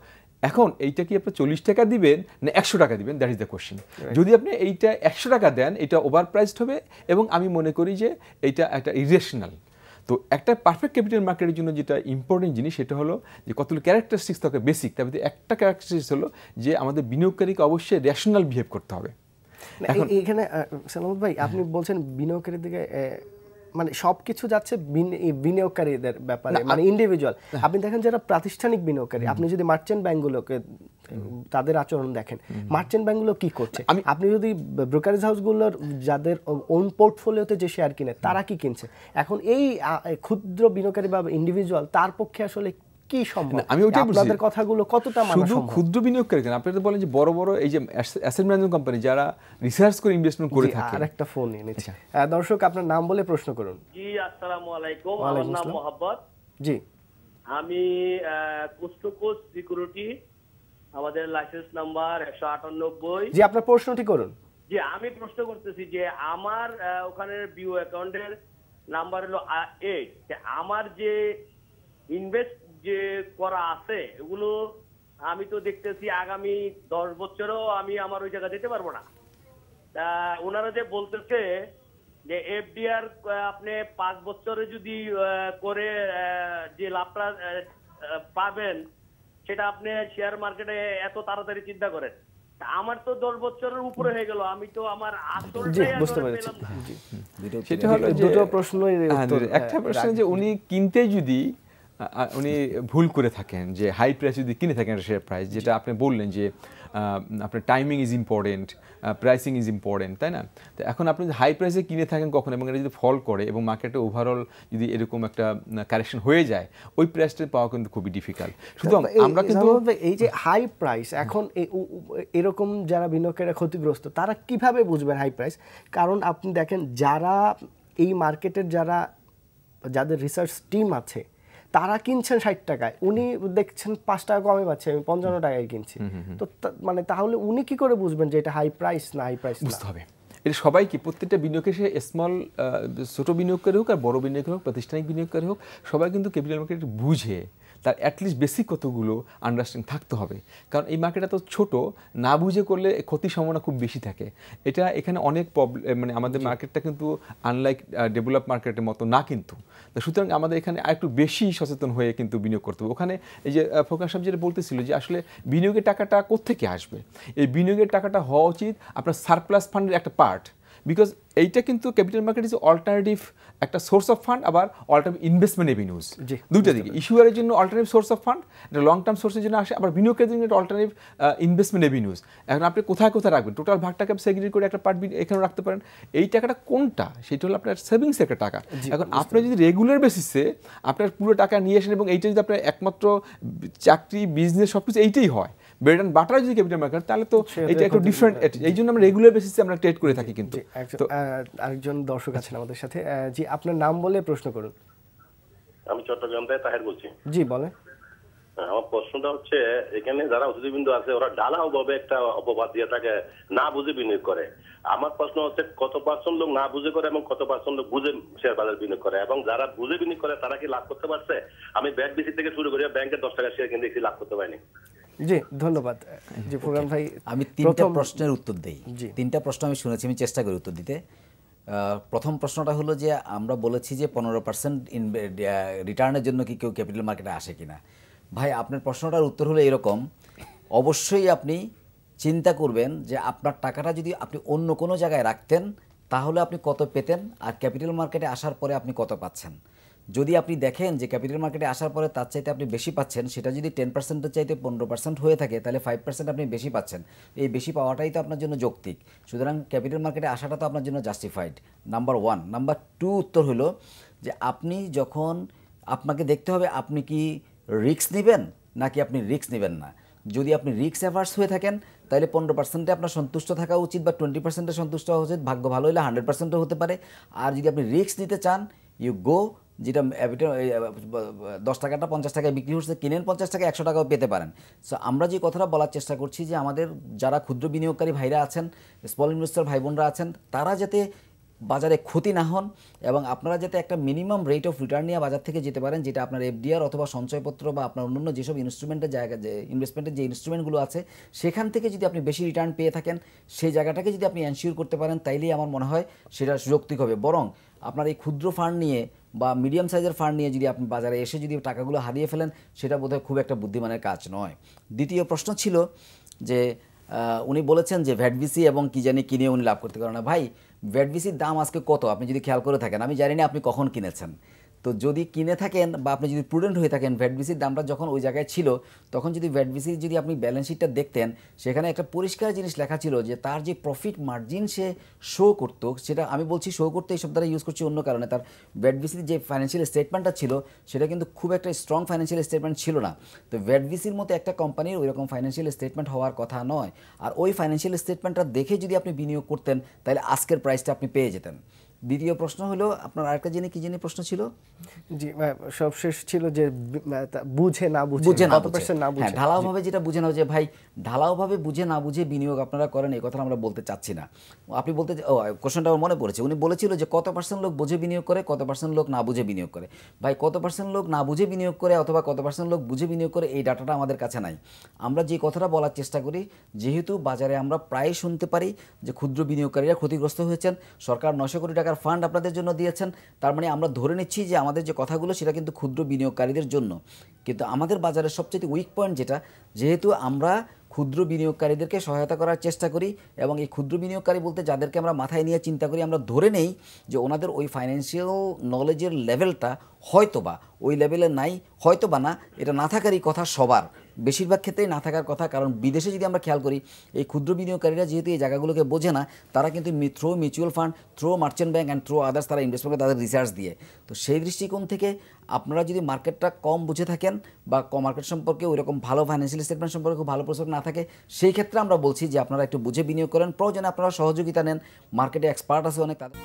এখন এইটা কি আপনি 40 টাকা দিবেন না 100 টাকা দিবেন, দ্যাট ইজ দ্য কোয়েশ্চেন। যদি আপনি এইটা 100 টাকা দেন, এটা ওভার প্রাইসড হবে, এবং আমি মনে করি যে এইটা একটা ইরেশনাল। তো একটা পারফেক্ট ক্যাপিটাল মার্কেটের জন্য যেটা ইম্পর্টেন্ট জিনিস, সেটা হলো যে কতগুলো ক্যারেক্টারিস্টিক্স থাকে বেসিক, তার মধ্যে একটা ক্যারেক্টারিস্টিক্স হলো যে আমাদের বিনিয়োগকারীকে অবশ্যই রেশনাল বিহেভ করতে হবে। এখানে সালামত ভাই, আপনি বলছেন বিনিয়োগকারীর দিকে, মানে সবকিছু যাচ্ছে বিনিয়োগকারীদের ব্যাপারে, মানে ইন্ডিভিজুয়াল। আপনি দেখেন যারা প্রাতিষ্ঠানিক বিনিয়োগকারী, আপনি যদি মার্চেন্ট ব্যাংকগুলোকে তাদের আচরণ দেখেন, মার্চেন্ট ব্যাংকগুলো কি করছে, আপনি যদি ব্রোকারেজ হাউসগুলোর যাদের ওন পোর্টফোলিওতে যে শেয়ার কিনে, তারা কি কিনছে, এখন এই ক্ষুদ্র বিনিয়োগকারী বা ইন্ডিভিজুয়াল, তার পক্ষে আসলে কি সম্ভব? আমি ওইটাই বলছি, আপনাদের কথাগুলো কতটা মানা সম্ভব? শুধু ক্ষুদ্র বিনিয়োগকারী কেন, আপনি তো বলেন যে বড় বড় এই যে অ্যাসেট ম্যানেজমেন্ট কোম্পানি যারা রিসার্চ করে ইনভেস্টমেন্ট করে থাকে। আরেকটা ফোন নিয়ে নিচ্ছি। দর্শক, আপনার নাম বলে প্রশ্ন করুন। জি, আসসালামু আলাইকুম। আমার নাম মোহাম্মদ। জি, আমি কোস্টোকোস সিকিউরিটি, আমাদের লাইসেন্স নাম্বার 198। জি, আপনার প্রশ্নটি করুন। জি, আমি প্রশ্ন করতেছি যে আমার ওখানে বিও অ্যাকাউন্টের নাম্বার হলো 8, যে আমার যে ইনভেস্ট যে করা আছে, এগুলো আমি তো দেখতেছি আগামী 10 বছরও আমি আমার ওই জায়গা যেতে পারবো না। তা ওনারা যে বলতেছে যে এফডিআর আপনি 5 বছরে যদি করে যে লাভটা পাবেন, সেটা আপনি শেয়ার মার্কেটে এত তাড়াতাড়ি চিন্তা করেন। আমার তো 10 বছরের উপরে হয়ে গেল, আমি তো আমার আসলটাই বুঝতে পেরেছি। সেটা হলো যে দুটো প্রশ্নই উত্তর। একটা প্রশ্ন যে উনি কিনতে যদি উনি ভুল করে থাকেন, যে হাই প্রাইস যদি কিনে থাকেন শেয়ার প্রাইস, যেটা আপনি বললেন যে আপনার timing is important, pricing is important, তাই না? তো এখন আপনি যদি হাই প্রাইসে কিনে থাকেন কখন, এবং এটা যদি ফল করে এবং মার্কেটে ওভারঅল যদি এরকম একটা কারেকশন হয়ে যায়, ওই প্রাইসটা পাওয়া কিন্তু খুবই ডিফিকাল্ট। শুধু আমরা কিন্তু এই যে হাই প্রাইস, এখন এরকম যারা বিনিয়োগকারীরা ক্ষতিগ্রস্ত, তারা কিভাবে বুঝবেন হাই প্রাইস? কারণ আপনি দেখেন, যারা এই মার্কেটের যাদের রিসার্চ টিম আছে, তারা কিনছেন 60 টাকায়, উনি দেখছেন 5 টাকা কমে পাচ্ছে, আমি 55 টাকায় কিনছি। তো মানে তাহলে উনি কি করে বুঝবেন যে এটা হাই প্রাইস না হাই প্রাইস? বুঝতে হবে এটা সবাইকে, প্রত্যেকটা বিনিয়োগের, সে স্মল ছোট বিনিয়োগকারী হোক আর বড় বিনিয়োগকারী হোক, প্রাতিষ্ঠানিক বিনিয়োগকারী হোক, সবাই কিন্তু ক্যাপিটাল মার্কেট বুঝে তার অ্যাটলিস্ট বেসিক কতগুলো আন্ডারস্ট্যান্ডিং থাকতে হবে, কারণ এই মার্কেটটা তো ছোট, না বুঝে করলে ক্ষতির সম্ভাবনা খুব বেশি থাকে। এটা এখানে অনেক প্রবলেম, মানে আমাদের মার্কেটটা কিন্তু আনলাইক ডেভেলপ মার্কেটের মতো না কিন্তু। তো সুতরাং আমাদের এখানে আরেকটু বেশি সচেতন হয়ে কিন্তু বিনিয়োগ করতে হবে। ওখানে এই যে ফোকাস সাহেব যেটা বলতেছিল যে আসলে বিনিয়োগের টাকাটা কোত্থেকে আসবে, এই বিনিয়োগের টাকাটা হওয়া উচিত আপনার সারপ্লাস ফান্ডের একটা পার্ট, বিকজ এইটা কিন্তু ক্যাপিটাল মার্কেট ইজ অল্টারনেটিভ একটা সোর্স অফ ফান্ড, আবার অল্টারনেটিভ ইনভেস্টমেন্ট রেভিনিউজ, দুইটা দিকে। ইস্যুয়ারের জন্য অল্টারনেটিভ সোর্স অফ ফান্ড, এটা লং টার্ম সোর্সের জন্য আসে, আবার বিনিয়োগের জন্য একটা অল্টারনেটিভ ইনভেস্টমেন্ট রেভিনিউজ। এখন আপনি কোথায় কোথায় রাখবেন, টোটাল ভাগটাকে সেগ্রিগেট করে একটা পার্ট এখানে রাখতে পারেন। এই টাকাটা কোনটা, সেটা হলো আপনার সেভিংস একটা টাকা। এখন আপনি যদি রেগুলার বেসিসে আপনার পুরো টাকা নিয়ে আসেন এবং এইটা যদি আপনার একমাত্র চাকরি, বিজনেস সব কিছু এইটাই হয়, ব্রেড অ্যান্ড বাটার যদি ক্যাপিটাল মার্কেট, তাহলে তো এটা একটু ডিফারেন্ট। এই জন্য আমরা রেগুলার বেসিসে আমরা ট্রেড করে থাকি। কিন্তু আরেকজন দর্শক আছেন আমাদের সাথে, জি আপনার নাম বলে প্রশ্ন করুন। আমি চট্টগ্রাম থেকে তাহের বলছি। জি বলেন। আমার প্রশ্নটা হচ্ছে, এখানে যারা অতিথিবৃন্দ আছে ওরা ঢালাও ভাবে একটা অপবাদ দিয়ে থাকে, না বুঝে বিনিয়োগ করে। আমার প্রশ্ন হচ্ছে কত পার্সেন্ট লোক না বুঝে করে এবং কত পার্সেন্ট লোক বুঝে শেয়ার বাজার বিনিয়োগ করে, এবং যারা বুঝে বিনিয়োগ করে তারা কি লাভ করতে পারছে? আমি ব্যাট বিসি থেকে শুরু করে ব্যাংকে 10 টাকা শেয়ার কিনে দেখছি লাভ করতে পারিনি। জি ধন্যবাদ। জি প্রোগ্রাম ভাই, আমি 3টা প্রশ্নের উত্তর দেই। 3টা প্রশ্ন আমি শুনেছি, আমি চেষ্টা করি উত্তর দিতে। প্রথম প্রশ্নটা হলো যে আমরা বলেছি যে 15% রিটার্নের জন্য কি কেউ ক্যাপিটাল মার্কেটে আসে কিনা। ভাই আপনার প্রশ্নটার উত্তর হলো এরকম, অবশ্যই আপনি চিন্তা করবেন যে আপনার টাকাটা যদি আপনি অন্য কোনো জায়গায় রাখতেন তাহলে আপনি কত পেতেন, আর ক্যাপিটাল মার্কেটে আসার পরে আপনি কত পাচ্ছেন। যদি আপনি দেখেন যে ক্যাপিটাল মার্কেটে আসার পরে তার চাইতে আপনি বেশি পাচ্ছেন, সেটা যদি 10%-এর চাইতে 15% হয়ে থাকে, তাহলে 5% আপনি বেশি পাচ্ছেন। এই বেশি পাওয়াটাই তো আপনার জন্য যৌক্তিক। সুতরাং ক্যাপিটাল মার্কেটে আসাটা তো আপনার জন্য জাস্টিফাইড, নাম্বার 1। নাম্বার 2 উত্তর হলো যে আপনি যখন, আপনাকে দেখতে হবে আপনি কি রিস্ক নেবেন নাকি আপনি রিস্ক নেবেন না। যদি আপনি রিস্ক অ্যাভার্স হয়ে থাকেন তাহলে 15%-এ আপনার সন্তুষ্ট থাকা উচিত, বা 20%-এ সন্তুষ্ট হওয়া উচিত, ভাগ্য ভালো হলে 100%ও হতে পারে। আর যদি আপনি রিস্ক নিতে চান, ইউ গো, যেটা 10 টাকাটা 50 টাকায় বিক্রি হচ্ছে, কিনেন 50 টাকা, 100 টাকাও পেতে পারেন। সো আমরা যে কথাটা বলার চেষ্টা করছি যে আমাদের যারা ক্ষুদ্র বিনিয়োগকারী ভাইরা আছেন, স্মল ইনভেস্টর ভাই বোনরা আছেন, তারা যাতে বাজারে ক্ষতি না হন এবং আপনারা যাতে একটা মিনিমাম রেট অফ রিটার্ন নিয়ে বাজার থেকে যেতে পারেন, যেটা আপনার এফডিআর অথবা সঞ্চয়পত্র বা আপনার অন্যান্য যেসব ইনস্ট্রুমেন্টের জায়গা, যে ইনভেস্টমেন্টের যে ইনস্ট্রুমেন্টগুলো আছে সেখান থেকে যদি আপনি বেশি রিটার্ন পেয়ে থাকেন, সেই জায়গাটাকে যদি আপনি এনশিওর করতে পারেন, তাইলেই আমার মনে হয় সেটা যৌক্তিক হবে। বরং আপনার এই ক্ষুদ্র ফান্ড নিয়ে বা মিডিয়াম সাইজের ফান্ড নিয়ে যদি আপনি বাজারে এসে যদি টাকাগুলো হারিয়ে ফেলেন, সেটা বোধহয় খুব একটা বুদ্ধিমানের কাজ নয়। দ্বিতীয় প্রশ্ন ছিল যে উনি বলেছেন যে ভ্যাটভিসি এবং কি জানি কিনে উনি লাভ করতে পারেন না। ভাই ভ্যাটভিসির দাম আজকে কত আপনি যদি খেয়াল করে থাকেন, আমি জানি না আপনি কখন কিনেছেন। তো যদি কিনে থাকেন বা আপনি যদি প্রুডেন্ট হয়ে থাকেন, ভ্যাটভিসির দামটা যখন ওই জায়গায় ছিল তখন যদি ভ্যাটভিসির যদি আপনি ব্যালেন্স শিটটা দেখতেন, সেখানে একটা পরিষ্কার জিনিস লেখা ছিল যে তার যে প্রফিট মার্জিন সে শো করতো, সেটা আমি বলছি শো করতে এই শব্দটা ইউজ করছি অন্য কারণে, তার ভ্যাটভিসির যে ফাইন্যান্সিয়াল স্টেটমেন্টটা ছিল সেটা কিন্তু খুব একটা স্ট্রং ফাইন্যান্সিয়াল স্টেটমেন্ট ছিল না। তো ভ্যাটভিসির মতো একটা কোম্পানির ওই রকম ফাইন্যান্সিয়াল স্টেটমেন্ট হওয়ার কথা নয়। আর ওই ফাইন্যান্সিয়াল স্টেটমেন্টটা দেখে যদি আপনি বিনিয়োগ করতেন তাহলে আজকের প্রাইসটা আপনি পেয়ে যেতেন। দ্বিতীয় প্রশ্ন হলো আপনার আরেকটা জেনে কি জেনে প্রশ্ন ছিল? জি সবশেষ ছিল যে বুঝে না বুঝে কত পার্সেন্ট না বুঝে, ঢালাওভাবে যেটা বুঝে নাও যে ভাই ঢালাওভাবে বুঝে না বুঝে বিনিয়োগ আপনারা করেন, এই কথা আমরা বলতে চাচ্ছি না। আপনি বলতে, কোশ্চেনটা আমার মনে পড়েছে, উনি বলেছিল যে কত পার্সেন্ট লোক বুঝে বিনিয়োগ করে, কত পার্সেন্ট লোক না বুঝে বিনিয়োগ করে। ভাই কত পার্সেন্ট লোক না বুঝে বিনিয়োগ করে অথবা কত পার্সেন্ট লোক বুঝে বিনিয়োগ করে এই ডাটাটা আমাদের কাছে নাই। আমরা যে কথাটা বলার চেষ্টা করি, যেহেতু বাজারে আমরা প্রায় শুনতে পারি যে ক্ষুদ্র বিনিয়োগকারীরা ক্ষতিগ্রস্ত হয়েছেন, সরকার 900 কোটি টাকার ফান্ড আপনাদের জন্য দিয়েছেন, তার মানে আমরা ধরে নিচ্ছি যে আমাদের যে কথাগুলো সেটা কিন্তু ক্ষুদ্র বিনিয়োগকারীদের জন্য। কিন্তু আমাদের বাজারের সবচেয়ে উইক পয়েন্ট যেটা, যেহেতু আমরা ক্ষুদ্র বিনিয়োগকারীদেরকে সহায়তা করার চেষ্টা করি এবং এই ক্ষুদ্র বিনিয়োগকারী বলতে যাদেরকে আমরা মাথায় নিয়ে চিন্তা করি, আমরা ধরে নেই যে ওনাদের ওই ফাইন্যান্সিয়াল নলেজের লেভেলটা হয়তোবা ওই লেভেলে নাই, হয়তোবা না, এটা না থাকারই কথা সবার, বেশিরভাগ ক্ষেত্রেই না থাকার কথা। কারণ বিদেশে যদি আমরা খেয়াল করি, এই ক্ষুদ্র বিনিয়োগকারীরা যেহেতু এই জায়গাগুলোকে বোঝে না, তারা কিন্তু through mutual fund, through merchant bank and through others তারা ইনভেস্ট করে তাদের রিসার্চ দিয়ে। তো সেই দৃষ্টিকোণ থেকে আপনারা যদি মার্কেটটা কম বুঝে থাকেন বা মার্কেট সম্পর্কে ওইরকম ভালো ফাইন্যান্সিয়াল স্টেটমেন্ট সম্পর্কে খুব ভালো প্রস্তুত না থাকে, সেই ক্ষেত্রে আমরা বলছি যে আপনারা একটু বুঝে বিনিয়োগ করেন, প্রয়োজনে আপনারা সহযোগিতা নেন, মার্কেটে এক্সপার্ট আছে অনেক তাদের।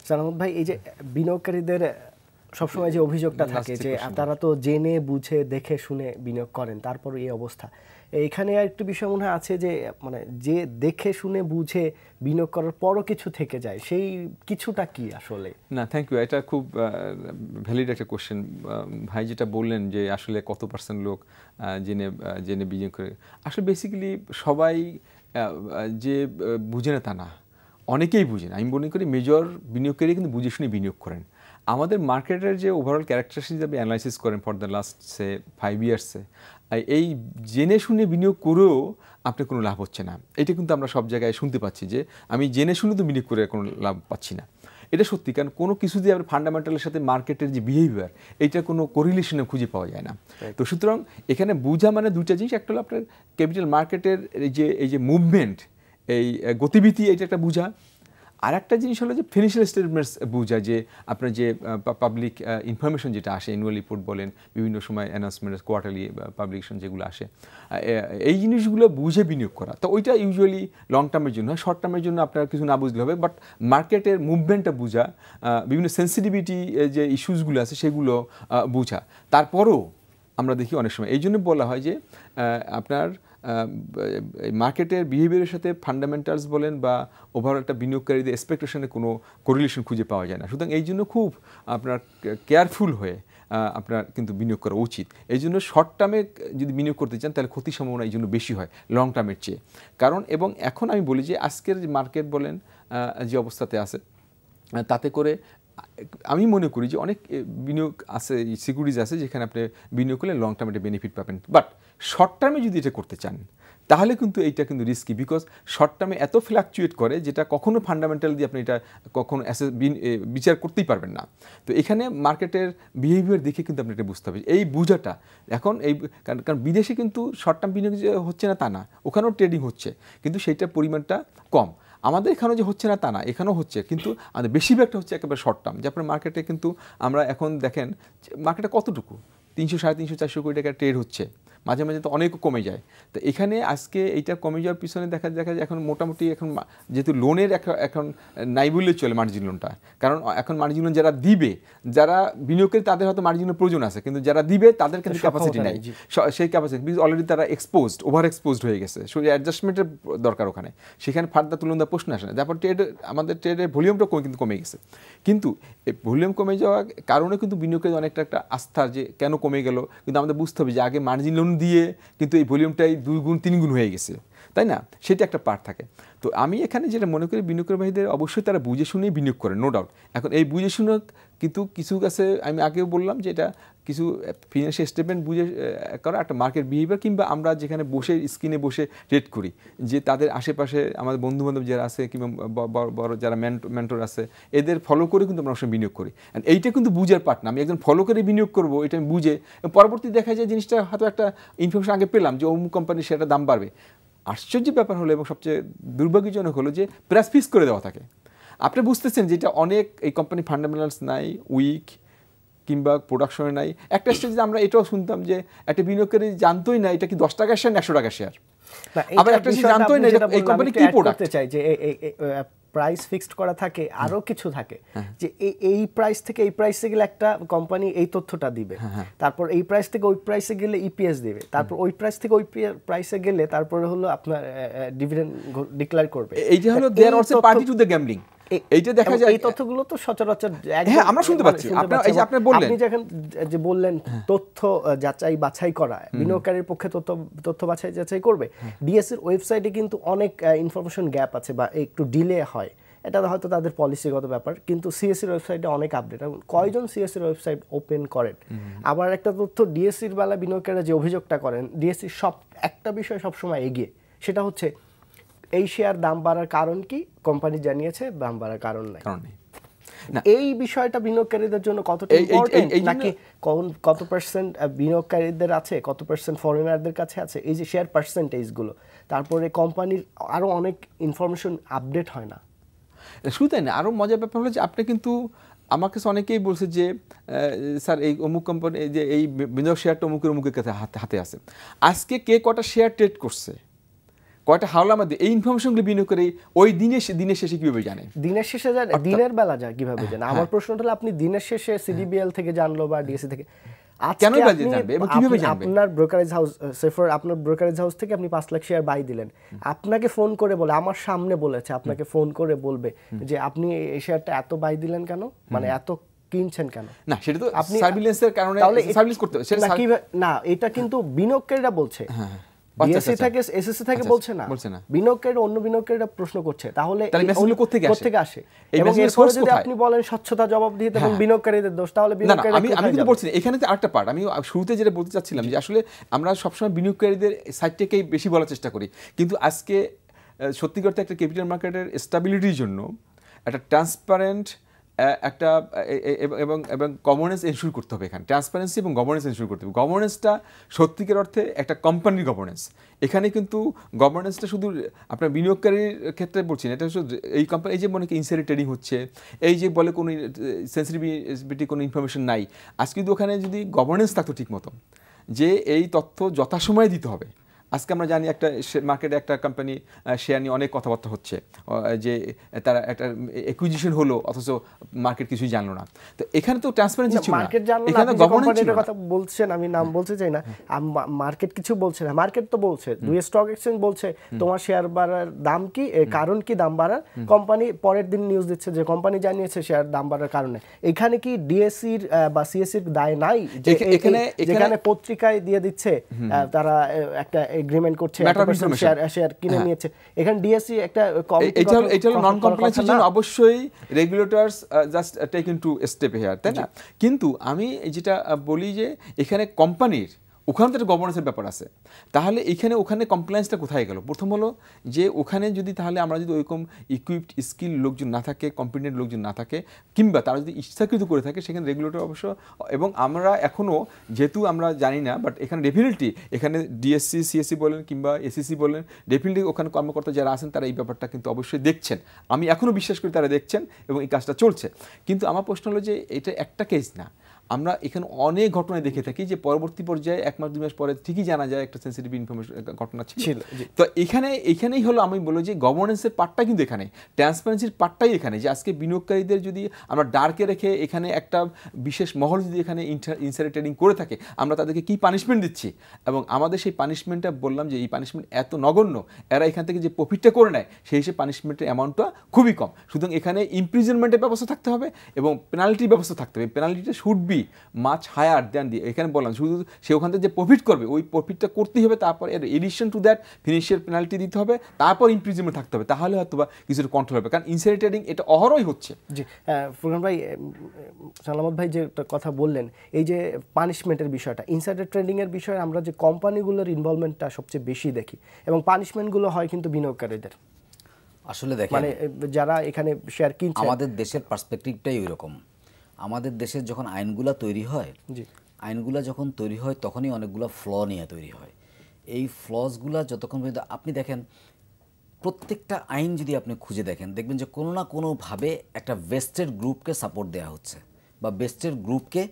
সালামত ভাই, এই যে বিনিয়োগকারীদের সবসময় যে অভিযোগটা থাকে যে তারা তো জেনে বুঝে দেখে শুনে বিনিয়োগ করেন, তারপর এই অবস্থা। এখানে একটু বিষয় মনে হয় আছে যে মানে যে দেখে শুনে বুঝে বিনিয়োগ করার পরও কিছু থেকে যায়, সেই কিছুটা কি আসলে? না, থ্যাংক ইউ, এটা খুব ভ্যালিড একটা কোশ্চেন। ভাই যেটা বললেন যে আসলে কত পার্সেন্ট লোক জেনে জেনে বিনিয়োগ করে, আসলে বেসিক্যালি সবাই যে বুঝে না তা না, অনেকেই বুঝে না। আমি মনে করি মেজর বিনিয়োগকারী কিন্তু বুঝে শুনে বিনিয়োগ করেন। আমাদের মার্কেটের যে ওভারঅল ক্যারেক্টারিস্টিক্স হিসাবে অ্যানালাইসিস করেন ফর দ্য লাস্ট 5 ইয়ার্সে, এই জেনে শুনে বিনিয়োগ করেও আপনার কোনো লাভ হচ্ছে না, এটা কিন্তু আমরা সব জায়গায় শুনতে পাচ্ছি যে আমি জেনে শুনে তো বিনিয়োগ করে কোনো লাভ পাচ্ছি না। এটা সত্যি, কারণ কোনো কিছু দিয়ে আপনার ফান্ডামেন্টালের সাথে মার্কেটের যে বিহেভিয়ার, এইটা কোনো কোরিলেশনে খুঁজে পাওয়া যায় না। তো সুতরাং এখানে বোঝা মানে দুইটা জিনিস, একটা হলো আপনার ক্যাপিটাল মার্কেটের এই যে মুভমেন্ট, এই গতিবিধি, এটা একটা বোঝা। আর একটা জিনিস হলো যে ফিনান্সিয়াল স্টেটমেন্টস বোঝা, যে আপনার যে পাবলিক ইনফরমেশন যেটা আসে, অ্যানুয়াল রিপোর্ট বলেন, বিভিন্ন সময় অ্যানাউন্সমেন্ট, কোয়ার্টারলি পাবলিকেশন যেগুলো আসে, এই জিনিসগুলো বুঝে বিনিয়োগ করা। তো ওইটা ইউজুয়ালি লং টার্মের জন্য হয়, শর্ট টার্মের জন্য আপনার কিছু না বুঝলে হবে, বাট মার্কেটের মুভমেন্টটা বোঝা, বিভিন্ন সেন্সিটিভিটি যে ইস্যুসগুলো আছে সেগুলো বোঝা। তারপরও আমরা দেখি অনেক সময়, এই জন্য বলা হয় যে আপনার মার্কেটের বিহেভিয়ারের সাথে ফান্ডামেন্টালস বলেন বা ওভারঅল একটা বিনিয়োগকারীদের এক্সপেকটেশনে কোনো কোরিলেশন খুঁজে পাওয়া যায় না। সুতরাং এই জন্য খুব আপনার কেয়ারফুল হয়ে আপনার কিন্তু বিনিয়োগ করা উচিত। এই জন্য শর্ট টার্মে যদি বিনিয়োগ করতে চান তাহলে ক্ষতির সম্ভাবনা এই জন্য বেশি হয় লং টার্মের চেয়ে। কারণ এবং এখন আমি বলি যে আজকের যে মার্কেট বলেন যে অবস্থাতে আছে, তাতে করে আমি মনে করি যে অনেক বিনিয়োগ আছে, সিকিউরিটিজ আছে যেখানে আপনি বিনিয়োগ করলে লং টার্মে একটা বেনিফিট পাবেন। বাট শর্ট টার্মে যদি এটা করতে চান তাহলে কিন্তু এইটা কিন্তু রিস্কি, বিকজ শর্ট টার্মে এত ফ্ল্যাকচুয়েট করে যেটা কখনো ফান্ডামেন্টাল দিয়ে আপনি এটা কখনো বিচার করতেই পারবেন না। তো এখানে মার্কেটের বিহেভিয়ার দেখে কিন্তু আপনি এটা বুঝতে হবে, এই বুঝাটা এখন এই কারণ বিদেশে কিন্তু শর্ট টার্ম বিনিয়োগ যে হচ্ছে না তা না, ওখানেও ট্রেডিং হচ্ছে কিন্তু সেইটার পরিমাণটা কম। আমাদের এখানেও যে হচ্ছে না তা না, এখানেও হচ্ছে, কিন্তু আমাদের বেশিরভাগটা হচ্ছে একেবারে শর্ট টার্ম। যে আপনার মার্কেটে কিন্তু আমরা এখন দেখেন মার্কেটে কতটুকু 300, 350, 400 কোটি টাকা ট্রেড হচ্ছে, মাঝে মাঝে তো অনেকও কমে যায়। তো এখানে আজকে এইটা কমে যাওয়ার পিছনে দেখা যায় এখন মোটামুটি এখন যেহেতু লোনের এখন নাই বললে চলে মার্জিন লোনটা, কারণ এখন মার্জিন লোন যারা দিবে, যারা বিনিয়োগকারী তাদের হয়তো মার্জিনের প্রয়োজন আছে, কিন্তু যারা দিবে তাদের কিন্তু ক্যাপাসিটি নেই, সেই ক্যাপাসিটি বিকজ অলরেডি তারা ওভার এক্সপোজড হয়ে গেছে। সো অ্যাডজাস্টমেন্টের দরকার ওখানে, সেখানে ফার্দার তুলনা দেওয়ার প্রশ্ন আসে না। তারপর আমাদের ট্রেডের ভলিউমটা কিন্তু কমে গেছে, কিন্তু এই ভলিউম কমে যাওয়ার কারণে কিন্তু বিনিয়োগকারী অনেকটা একটা আস্থা যে কেন কমে গেল, কিন্তু আমাদের বুঝতে হবে যে আগে মার্জিন লোন দিয়ে কিন্তু এই ভলিউমটাই 2 গুণ 3 গুণ হয়ে গেছে, তাই না? সেটা একটা পার্ট থাকে। তো আমি এখানে যেটা মনে করি বিনিয়োগকারী ভাইদের অবশ্যই তারা বুঝে শুনেই বিনিয়োগ করে, নো ডাউট। এখন এই বুঝে শুনে কিন্তু কিছু কাছে আমি আগেও বললাম যে এটা কিছু ফিনান্সিয়াল স্টেটমেন্ট বুঝে করা, একটা মার্কেট বিহেভিয়ার, কিংবা আমরা যেখানে বসে স্ক্রিনে বসে ট্রেড করি, যে তাদের আশেপাশে আমাদের বন্ধুবান্ধব যারা আছে কিংবা বড় যারা মেন্টর আছে এদের ফলো করে কিন্তু আমরা অবশ্যই বিনিয়োগ করি। অ্যান্ড এইটা কিন্তু বুঝার পার্ট না, আমি একজন ফলো করে বিনিয়োগ করবো এটা আমি বুঝে, পরবর্তী দেখা যায় জিনিসটা হয়তো একটা ইনফরমেশন আগে পেলাম যে অমুক কোম্পানি সেটা দাম বাড়বে। আশ্চর্য ব্যাপার হলো এবং সবচেয়ে দুর্ভাগ্যজনক হলো যে প্রাইস ফিক্স করে দেওয়া থাকে। আপনি বুঝতেছেন যে এটা অনেক এই কোম্পানি ফান্ডামেন্টালস নাই, উইক, কিংবা প্রোডাকশনে নাই। একটা স্টেজে আমরা এটাও শুনতাম যে একটা বিনিয়োগকারী জানতোই না এটা কি 10 টাকার শেয়ার না 100 টাকার শেয়ার, আবার একটা জানতোই না এই কোম্পানি কি প্রোডাক্ট চাই, যে প্রাইস ফিক্সড করা থাকে, আরো কিছু থাকে যে এই প্রাইস থেকে এই প্রাইসে গেলে একটা কোম্পানি এই তথ্যটা দিবে, তারপর এই প্রাইস থেকে ওই প্রাইসে গেলে ইপিএস দিবে, তারপর ওই প্রাইস থেকে ওই প্রাইসে গেলে তারপরে হলো আপনার ডিভিডেন্ড ডিক্লেয়ার করবে। এইটা হলো there also party to the gambling. এইটা দেখা যায়, এই তথ্যগুলো তো সচরাচর হ্যাঁ আমরা শুনতে পাচ্ছি। এই যে আপনি বললেন, আপনি যখন যে বললেন তথ্য যাচাই বাছাই করা, বিনিয়োগকারীর পক্ষে তথ্য বাছাই যাচাই করবে, ডিএসসি এর ওয়েবসাইটে কিন্তু অনেক ইনফরমেশন গ্যাপ আছে বা একটু ডিলে হয়, এটা হয়তো তাদের পলিসিগত ব্যাপার, কিন্তু সিএসসির ওয়েবসাইটে অনেক আপডেট। এবং কয়জন সিএসসির ওয়েবসাইট ওপেন করেন? আবার একটা তথ্য ডিএসসির বেলা বিনিয়োগকারীরা যে অভিযোগটা করেন, ডিএসসি একটা বিষয় সবসময় এগিয়ে, সেটা হচ্ছে এই শেয়ার দাম বাড়ার কারণ কি, কোম্পানি জানিয়েছে, দাম বাড়ার কারণ নাই। এই বিষয়টা বিনিয়োগকারীদের জন্য কতটা ইম্পর্টেন্ট, নাকি কত পার্সেন্ট বিনিয়োগকারীদের আছে, কত পার্সেন্ট ফরেনারদের কাছে আছে, এই যে শেয়ার পার্সেন্টেজগুলো, তারপরে কোম্পানির আরো অনেক ইনফরমেশন আপডেট হয় না। শুধু তাই না, আরো মজার ব্যাপার হলো যে আপনি কিন্তু আমার কাছে অনেকেই বলছে যে স্যার এই অমুক কোম্পানি যে এই বিনিয়োগ শেয়ারটা অমুকের কাছে হাতে আছে, আজকে কে কটা শেয়ার ট্রেড করছে কয়টা হাওলা আমাদের এই ইনফরমেশনগুলো বিনিয়োগ করে ওই দিনের শেষে কিভাবে জানে? দিনের শেষে জানে, দিনের বেলা যায় কিভাবে জানে? আমার প্রশ্নটা হলো আপনি দিনের শেষে সিডিবিএল থেকে জানলো বা ডিএসসি থেকে, কেন জানবে এবং কিভাবে জানবে? আপনার ব্রোকারেজ হাউস সেফর, আপনার ব্রোকারেজ হাউস থেকে আপনি 5 লাখ শেয়ার বাই দিলেন, আপনাকে ফোন করে বলে, আমার সামনে বলেছে, আপনাকে ফোন করে বলবে যে আপনি এই শেয়ারটা এত বাই দিলেন কেন, মানে এত কিনছেন কেন? না, সেটা তো সার্ভিলেন্সের কারণে সার্ভিলেন্স করতে হবে সেটা না, এটা কিন্তু বিনিয়োগকারীরা বলছে, ডিএসসি থেকে এসএসসি থেকে বলছে না, বিনিয়োগকারীরা অন্য বিনিয়োগকারীরা প্রশ্ন করছে। তাহলে মেসেজগুলো কোত্থেকে আসে? এবং এরপরে যদি আপনি বলেন স্বচ্ছতা জবাবদিহিতা এবং বিনিয়োগকারীদের দোষ, তাহলে বিনিয়োগকারীরা আমি কিন্তু বলছি না, এখানে তো আরেকটা পার্ট আমি শুরুতে যেটা বলতে চাচ্ছিলাম যে আসলে আমরা সবসময় বিনিয়োগকারীদের সাইডটাকেই বেশি বলার চেষ্টা করি, কিন্তু আজকে সত্যি করতে একটা ক্যাপিটাল মার্কেটের স্টেবিলিটির জন্য একটা ট্রান্সপারেন্ট একটা এবং গভর্নেন্স এনশিওর করতে হবে। এখানে ট্রান্সপারেন্সি এবং গভর্নেন্স এনশিওর করতে হবে। গভর্নেন্সটা সত্যিকার অর্থে একটা কোম্পানির গভর্নেন্স। এখানে কিন্তু গভর্নেন্সটা শুধু আপনার বিনিয়োগকারীর ক্ষেত্রে বলছি না, এটা শুধু এই কোম্পানি, এই যে মনে করি ইনসাইডার ট্রেডিং হচ্ছে, এই যে বলে কোনো সেন্সিটিভিটি কোনো ইনফরমেশন নাই, আজকে কিন্তু ওখানে যদি গভর্নেন্স থাকতো ঠিক মতো, যে এই তথ্য যথাসময়ে দিতে হবে। আজকে আমরা জানি একটা মার্কেটে একটা কোম্পানি শেয়ার নিয়ে অনেক কথাবার্তা হচ্ছে, যে তারা একটা অ্যাকুইজিশন হলো অথচ মার্কেট কিছুই জানলো না। তো এখানে তো ট্রান্সপারেন্সি ছিল না, এখানে গভর্নেন্স ছিল না। কথা বলছেন, আমি নাম বলতে চাই না, মার্কেট কিছু বলছে না, মার্কেট তো বলছে, দুই স্টক এক্সচেঞ্জ বলছে তোমার শেয়ার বাড়ার দাম কি, কারণ কি দাম বাড়ার, কোম্পানি পরের দিন নিউজ দিচ্ছে যে কোম্পানি জানিয়েছে শেয়ার দাম বাড়ার কারণে। এখানে কি ডিএসসির বা সিএসসির দায় নাই? যেখানে পত্রিকায় দিয়ে দিচ্ছে তারা একটা এগ্রিমেন্ট করছে, শেয়ার কিনে নিয়েছে, এখানে ডিএসসি একটা এটা হলো নন কমপ্লায়েন্সের জন্য অবশ্যই regulators just taken to step here, তাই না? কিন্তু আমি যেটা বলি যে এখানে কোম্পানির ওখানে তো একটা গভর্নেন্সের ব্যাপার আছে, তাহলে এখানে ওখানে কমপ্লায়েন্সটা কোথায় গেল? প্রথম হলো যে ওখানে যদি তাহলে আমরা যদি ওইরকম ইকুইপড স্কিল লোকজন না থাকে, কম্পিটেন্ট লোকজন না থাকে, কিংবা তারা যদি ইচ্ছাকৃত করে থাকে, সেখানে রেগুলেটর অবশ্য, এবং আমরা এখনও যেহেতু আমরা জানি না, বাট এখানে ডেফিনেটলি এখানে ডিএসসি সিএসসি বলেন কিংবা এসিসি বলেন, ডেফিনেটলি ওখানে কর্মকর্তা যারা আছেন তারা এই ব্যাপারটা কিন্তু অবশ্যই দেখছেন, আমি এখনও বিশ্বাস করি তারা দেখছেন এবং এই কাজটা চলছে। কিন্তু আমার প্রশ্ন হলো যে এটা একটা কেস না, আমরা এখানে অনেক ঘটনায় দেখে থাকি যে পরবর্তী পর্যায়ে 1 মাস 2 মাস পরে ঠিকই জানা যায় একটা সেন্সিটিভ ইনফরমেশন ঘটনা ছিল। তো এখানেই হলো আমি বলবো যে গভর্নেন্সের পার্টটা কিন্তু এখানে, ট্রান্সপারেন্সির পার্টটাই এখানে, যে আজকে বিনিয়োগকারীদের যদি আমরা ডার্কে রেখে এখানে একটা বিশেষ মহল যদি এখানে ইনসাইডার ট্রেডিং করে থাকে, আমরা তাদেরকে কি পানিশমেন্ট দিচ্ছি, এবং আমাদের সেই পানিশমেন্টটা বললাম যে এই পানিশমেন্ট এত নগণ্য, এরা এখান থেকে যে প্রফিটটা করে নেয় সেই হিসেবে পানিশমেন্টের অ্যামাউন্টটা খুবই কম। সুতরাং এখানে ইমপ্রিজনমেন্টের ব্যবস্থা থাকতে হবে এবং পেনাল্টির ব্যবস্থা থাকতে হবে। পেনাল্টিটা should be much higher then দিয়ে, এখানে বললাম শুধু সে ওখান থেকে যে প্রফিট করবে ওই প্রফিটটা করতেই হবে, তারপর এর addition to that financial penalty দিতে হবে, তারপর ইমপ্রিজনমেন্ট থাকতে হবে, তাহলে হয়তো বা কিছুটা কন্ট্রোল হবে। কারণ ইনসাইডার ট্রেডিং এটা অহরই হচ্ছে। জি, ফুরকান ভাই, সালামত ভাই যে কথা বললেন, এই যে পানিশমেন্টের বিষয়টা, ইনসাইডার ট্রেডিং এর বিষয়ে আমরা যে কোম্পানিগুলোর ইনভলভমেন্টটা সবচেয়ে বেশি দেখি, এবং পানিশমেন্টগুলো হয় কিন্তু বিনিয়োগকারীদের। আসলে দেখেন, মানে যারা এখানে শেয়ার কিনছে, আমাদের দেশের পার্সপেক্টিভটাই ওই রকম। আমাদের দেশের যখন আইনগুলা তৈরি হয়, আইনগুলা যখন তৈরি হয় তখনই অনেকগুলো ফ্ল নিয়ে তৈরি হয়। এই ফ্লসগুলা যতক্ষণ পর্যন্ত আপনি দেখেন, প্রত্যেকটা আইন যদি আপনি খুঁজে দেখেন, দেখবেন যে কোনো না কোনোভাবে একটা ভেস্টেড গ্রুপকে সাপোর্ট দেওয়া হচ্ছে বা ভেস্টেড গ্রুপকে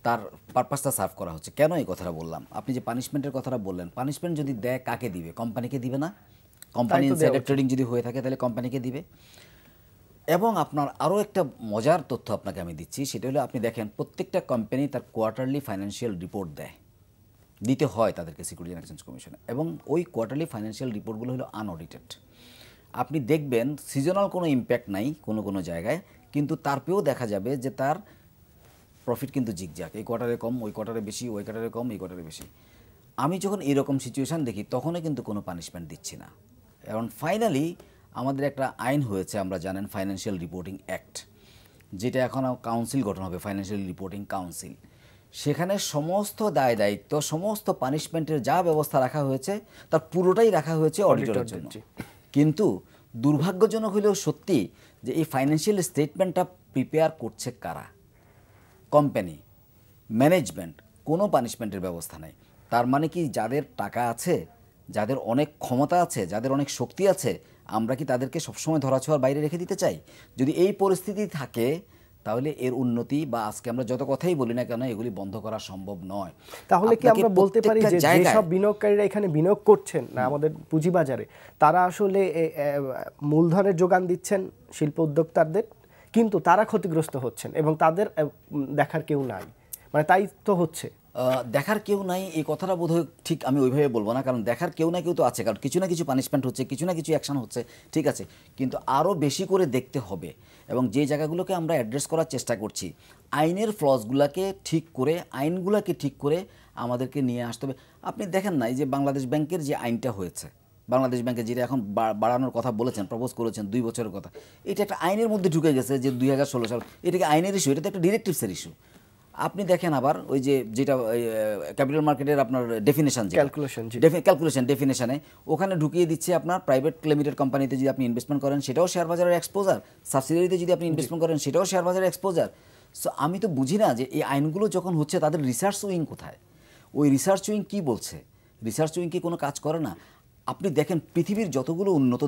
তার পারপাসটা সার্ভ করা হচ্ছে। কেন এই কথাটা বললাম? আপনি যে পানিশমেন্টের কথাটা বললেন, পানিশমেন্ট যদি দেয় কাকে দিবে? কোম্পানিকে দিবে না? কোম্পানি ইনসাইডার ট্রেডিং যদি হয়ে থাকে তাহলে কোম্পানিকে দিবে। এবং আপনার আরও একটা মজার তথ্য আপনাকে আমি দিচ্ছি, সেটা হলো আপনি দেখেন প্রত্যেকটা কোম্পানি তার কোয়ার্টারলি ফাইন্যান্সিয়াল রিপোর্ট দেয়, দিতে হয় তাদেরকে সিকিউরিটি অ্যান্ড এক্সচেঞ্জ কমিশনে, এবং ওই কোয়ার্টারলি ফাইন্যান্সিয়াল রিপোর্টগুলো হলো আনঅডিটেড। আপনি দেখবেন সিজনাল কোনো ইম্প্যাক্ট নাই কোনো কোনো জায়গায়, কিন্তু তারপরেও দেখা যাবে যে তার প্রফিট কিন্তু জিগজ্যাগ, এই কোয়ার্টারে কম, ওই কোয়ার্টারে বেশি, ওই কোয়ার্টারে কম, এই কোয়ার্টারে বেশি। আমি যখন এরকম সিচুয়েশান দেখি তখনই কিন্তু কোনো পানিশমেন্ট দিচ্ছি না। এবং ফাইনালি আমাদের একটা আইন হয়েছে, আমরা জানেন, ফাইন্যান্সিয়াল রিপোর্টিং অ্যাক্ট, যেটা এখন কাউন্সিল গঠন হবে, ফাইন্যান্সিয়াল রিপোর্টিং কাউন্সিল। সেখানে সমস্ত দায় দায়িত্ব, সমস্ত পানিশমেন্টের যা ব্যবস্থা রাখা হয়েছে তার পুরোটাই রাখা হয়েছে অডিটরের জন্য। কিন্তু দুর্ভাগ্যজনক হলেও সত্যি যে এই ফাইন্যান্সিয়াল স্টেটমেন্টটা প্রিপেয়ার করছে কারা? Company, management. কোনো পানিশমেন্টের ব্যবস্থা নেই। তার মানে কি যাদের টাকা আছে, যাদের অনেক ক্ষমতা আছে, যাদের অনেক শক্তি আছে, আমরা কি তাদেরকে সবসময় ধরাছোঁয়ার বাইরে রেখে দিতে চাই? যদি এই পরিস্থিতি থাকে তাহলে এর উন্নতি বা আজকে আমরা যত কথাই বলি না কেন এগুলি বন্ধ করা সম্ভব নয়। তাহলে কি আমরা বলতে পারি যে যেসব বিনিয়োগকারীরা এখানে বিনিয়োগ করছেন না আমাদের পুঁজিবাজারে, তারা আসলে মূলধনের যোগান দিচ্ছেন শিল্প উদ্যোক্তাদের, কিন্তু তারা ক্ষতিগ্রস্ত হচ্ছেন এবং তাদের দেখার কেউ নাই, মানে তাই তো হচ্ছে? দেখার কেউ নাই এই কথাটা বোধহয় ঠিক আমি ওইভাবে বলবো না, কারণ দেখার কেউ না কেউ তো আছে, কারণ কিছু না কিছু পানিশমেন্ট হচ্ছে, কিছু না কিছু অ্যাকশন হচ্ছে, ঠিক আছে, কিন্তু আরও বেশি করে দেখতে হবে এবং যে জায়গাগুলোকে আমরা অ্যাড্রেস করার চেষ্টা করছি আইনের ফ্লসগুলোকে ঠিক করে, আইনগুলোকে ঠিক করে আমাদেরকে নিয়ে আসতে হবে। আপনি দেখেন না এই যে বাংলাদেশ ব্যাংকের যে আইনটা হয়েছে, বাংলাদেশ ব্যাংকে যেটা এখন বাড়ানোর কথা বলেছেন, প্রপোজ করেছেন 2 বছরের কথা, এটা একটা আইনের মধ্যে ঢুকে গেছে যে 2016 সাল, এটাকে আইনের ইস্যু, এটা তো একটা ডিরেক্টিভসের ইস্যু। আপনি দেখেন আবার ওই যে যেটা ক্যাপিটাল মার্কেটের আপনার ডেফিনেশন, ক্যালকুলেশন ডেফিনেশনে ওখানে ঢুকিয়ে দিচ্ছে আপনার প্রাইভেট লিমিটেড কোম্পানিতে যদি আপনি ইনভেস্টমেন্ট করেন সেটাও শেয়ার বাজারের এক্সপোজার, সাবসিডিয়ারিতে যদি আপনি ইনভেস্টমেন্ট করেন সেটাও শেয়ার বাজারের এক্সপোজার। সো আমি তো বুঝি না যে এই আইনগুলো যখন হচ্ছে তাদের রিসার্চ উইং কোথায়? ওই রিসার্চ উইং কী বলছে? রিসার্চ উইং কি কোনো কাজ করে না? আপনি দেখেন পৃথিবীর যতগুলো উন্নত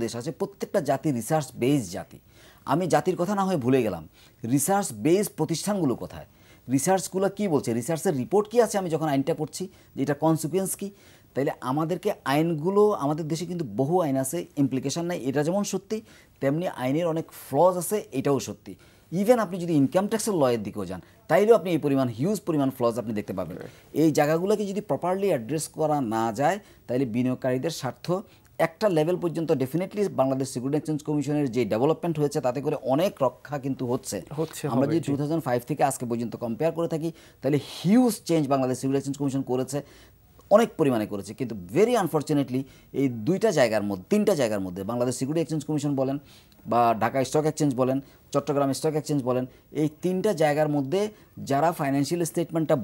দেশ আছে, প্রত্যেকটা জাতি রিসার্চ বেস জাতি। আমি জাতির কথা না হয়ে ভুলে গেলাম, রিসার্চ বেস প্রতিষ্ঠানগুলো কোথায়? রিসার্চগুলো কি বলছে? রিসার্চের রিপোর্ট কি আছে আমি যখন আইনটা পড়ছি যে এটা কনসিকুয়েন্স কি? তাইলে আমাদেরকে আইনগুলো, আমাদের দেশে কিন্তু বহু আইন আছে, ইমপ্লিকেশন নাই, এটা যেমন সত্যি তেমনি আইনের অনেক ফ্লজ আছে, এটাও সত্যি। ইভেন আপনি যদি ইনকাম ট্যাক্সের লয়ের দিকেও যান তাইলেও আপনি এই পরিমাণ হিউজ পরিমাণ ফ্লজ আপনি দেখতে পাবেন। এই জায়গাগুলোকে যদি প্রপারলি অ্যাড্রেস করা না যায় তাহলে বিনিয়োগকারীদের স্বার্থ একটা লেভেল পর্যন্ত ডেফিনেটলি বাংলাদেশ সিকিউরিটি এক্সচেঞ্জ কমিশনের যে ডেভেলপমেন্ট হয়েছে তাতে করে অনেক রক্ষা কিন্তু হচ্ছে। আমরা যদি 2005 থেকে আজকে পর্যন্ত কম্পেয়ার করে থাকি তাহলে huge change Bangladesh security exchange commission করেছে, অনেক পরিমাণে করেছে। কিন্তু ভেরি আনফর্চুনেটলি এই 2টা জায়গার মধ্যে, 3টা জায়গার মধ্যে বাংলাদেশ সিকিউরিটি এক্সচেঞ্জ কমিশন বলেন বা ঢাকা স্টক এক্সচেঞ্জ বলেন, চট্টগ্রাম স্টক এক্সচেঞ্জ বলেন, এই 3টা জায়গার মধ্যে যারা ফাইন্যান্সিয়াল স্টেটমেন্টটা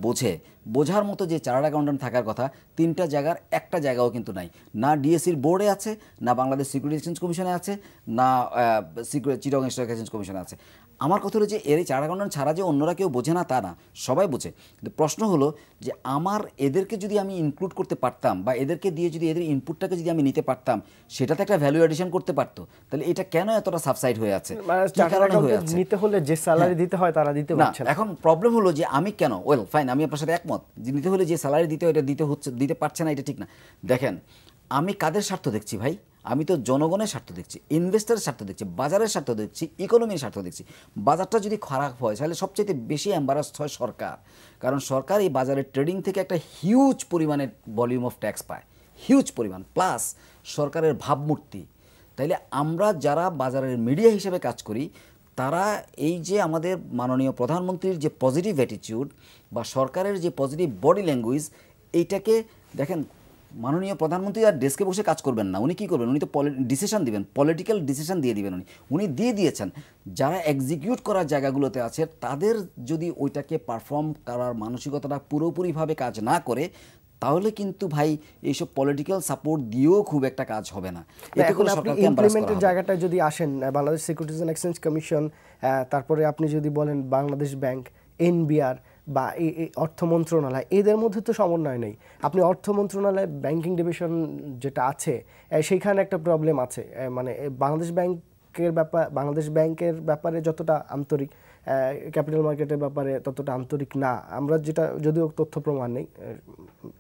বোঝার মতো যে চার্টার্ড অ্যাকাউন্ট্যান্ট থাকার কথা, 3টা জায়গার একটা জায়গাও কিন্তু নাই। না ডিএসসির বোর্ডে আছে, না বাংলাদেশ সিকিউরিটি এক্সচেঞ্জ কমিশনে আছে, না চিটাগং স্টক এক্সচেঞ্জ কমিশনে আছে। আমার কথা হলো যে এর এই চার্টার্ড অ্যাকাউন্ট্যান্ট ছাড়া যে অন্যরা কেউ বোঝে না তা না, সবাই বোঝে। কিন্তু প্রশ্ন হলো যে আমার এদেরকে যদি আমি ইনক্লুড করতে পারতাম বা এদেরকে দিয়ে যদি এদের ইনপুটটাকে যদি আমি নিতে পারতাম, সেটাতে একটা ভ্যালু এডিশন করতে পারতো, তাহলে এটা কেন এতটা সাবসাইড হয়ে আছে? নিতে হলে যে স্যালারি দিতে হয় তারা দিতে পারছে না। এখন প্রবলেম হলো যে আমি কেন, ওয়েল ফাইন, আমি আপনার সাথে একমত যে নিতে হলে যে স্যালারি দিতে হয় এটা দিতে পারছে না, এটা ঠিক না। দেখেন আমি কাদের স্বার্থ দেখছি ভাই? আমি তো জনগণের স্বার্থ দেখছি, ইনভেস্টারের স্বার্থ দেখছি, বাজারের স্বার্থ দেখছি, ইকোনমির স্বার্থ দেখছি। বাজারটা যদি খারাপ হয় তাহলে সবচেয়ে বেশি এম্বারাসড হয় সরকার, কারণ সরকার এই বাজারের ট্রেডিং থেকে একটা হিউজ পরিমাণের ভলিউম অফ ট্যাক্স পায়, হিউজ পরিমাণ, প্লাস সরকারের ভাবমূর্তি। তাইলে আমরা যারা বাজারের মিডিয়া হিসেবে কাজ করি তারা এই যে আমাদের মাননীয় প্রধানমন্ত্রীর যে পজিটিভ অ্যাটিটিউড বা সরকারের যে পজিটিভ বডি ল্যাঙ্গুয়েজ, এইটাকে দেখেন, মাননীয় প্রধানমন্ত্রী আর ডেস্কে বসে কাজ করবেন না, উনি কী করবেন? উনি তো ডিসিশন দিবেন, পলিটিক্যাল ডিসিশন দিয়ে দিবেন। উনি দিয়ে দিয়েছেন, যারা এক্সিকিউট করার জায়গাগুলোতে আছে তাদের যদি ওইটাকে পারফর্ম করার মানসিকতাটা পুরোপুরিভাবে কাজ না করে তাহলে কিন্তু ভাই এইসব পলিটিক্যাল সাপোর্ট দিয়েও খুব একটা কাজ হবে না। এখন আপনি ইমপ্লিমেন্টের জায়গাটায় যদি আসেন, Bangladesh securities and exchange commission, তারপরে আপনি যদি বলেন বাংলাদেশ ব্যাংক, এনবিআর বা এই অর্থ মন্ত্রণালয়, এদের মধ্যে তো সমন্বয় নেই। আপনি অর্থ মন্ত্রণালয় ব্যাংকিং ডিভিশন যেটা আছে সেইখানে একটা প্রবলেম আছে, মানে বাংলাদেশ ব্যাংকের ব্যাপারে যতটা আন্তরিক, ক্যাপিটাল মার্কেটের ব্যাপারে ততটা আন্তরিক না। আমরা যেটা, যদিও তথ্য প্রমাণ নেই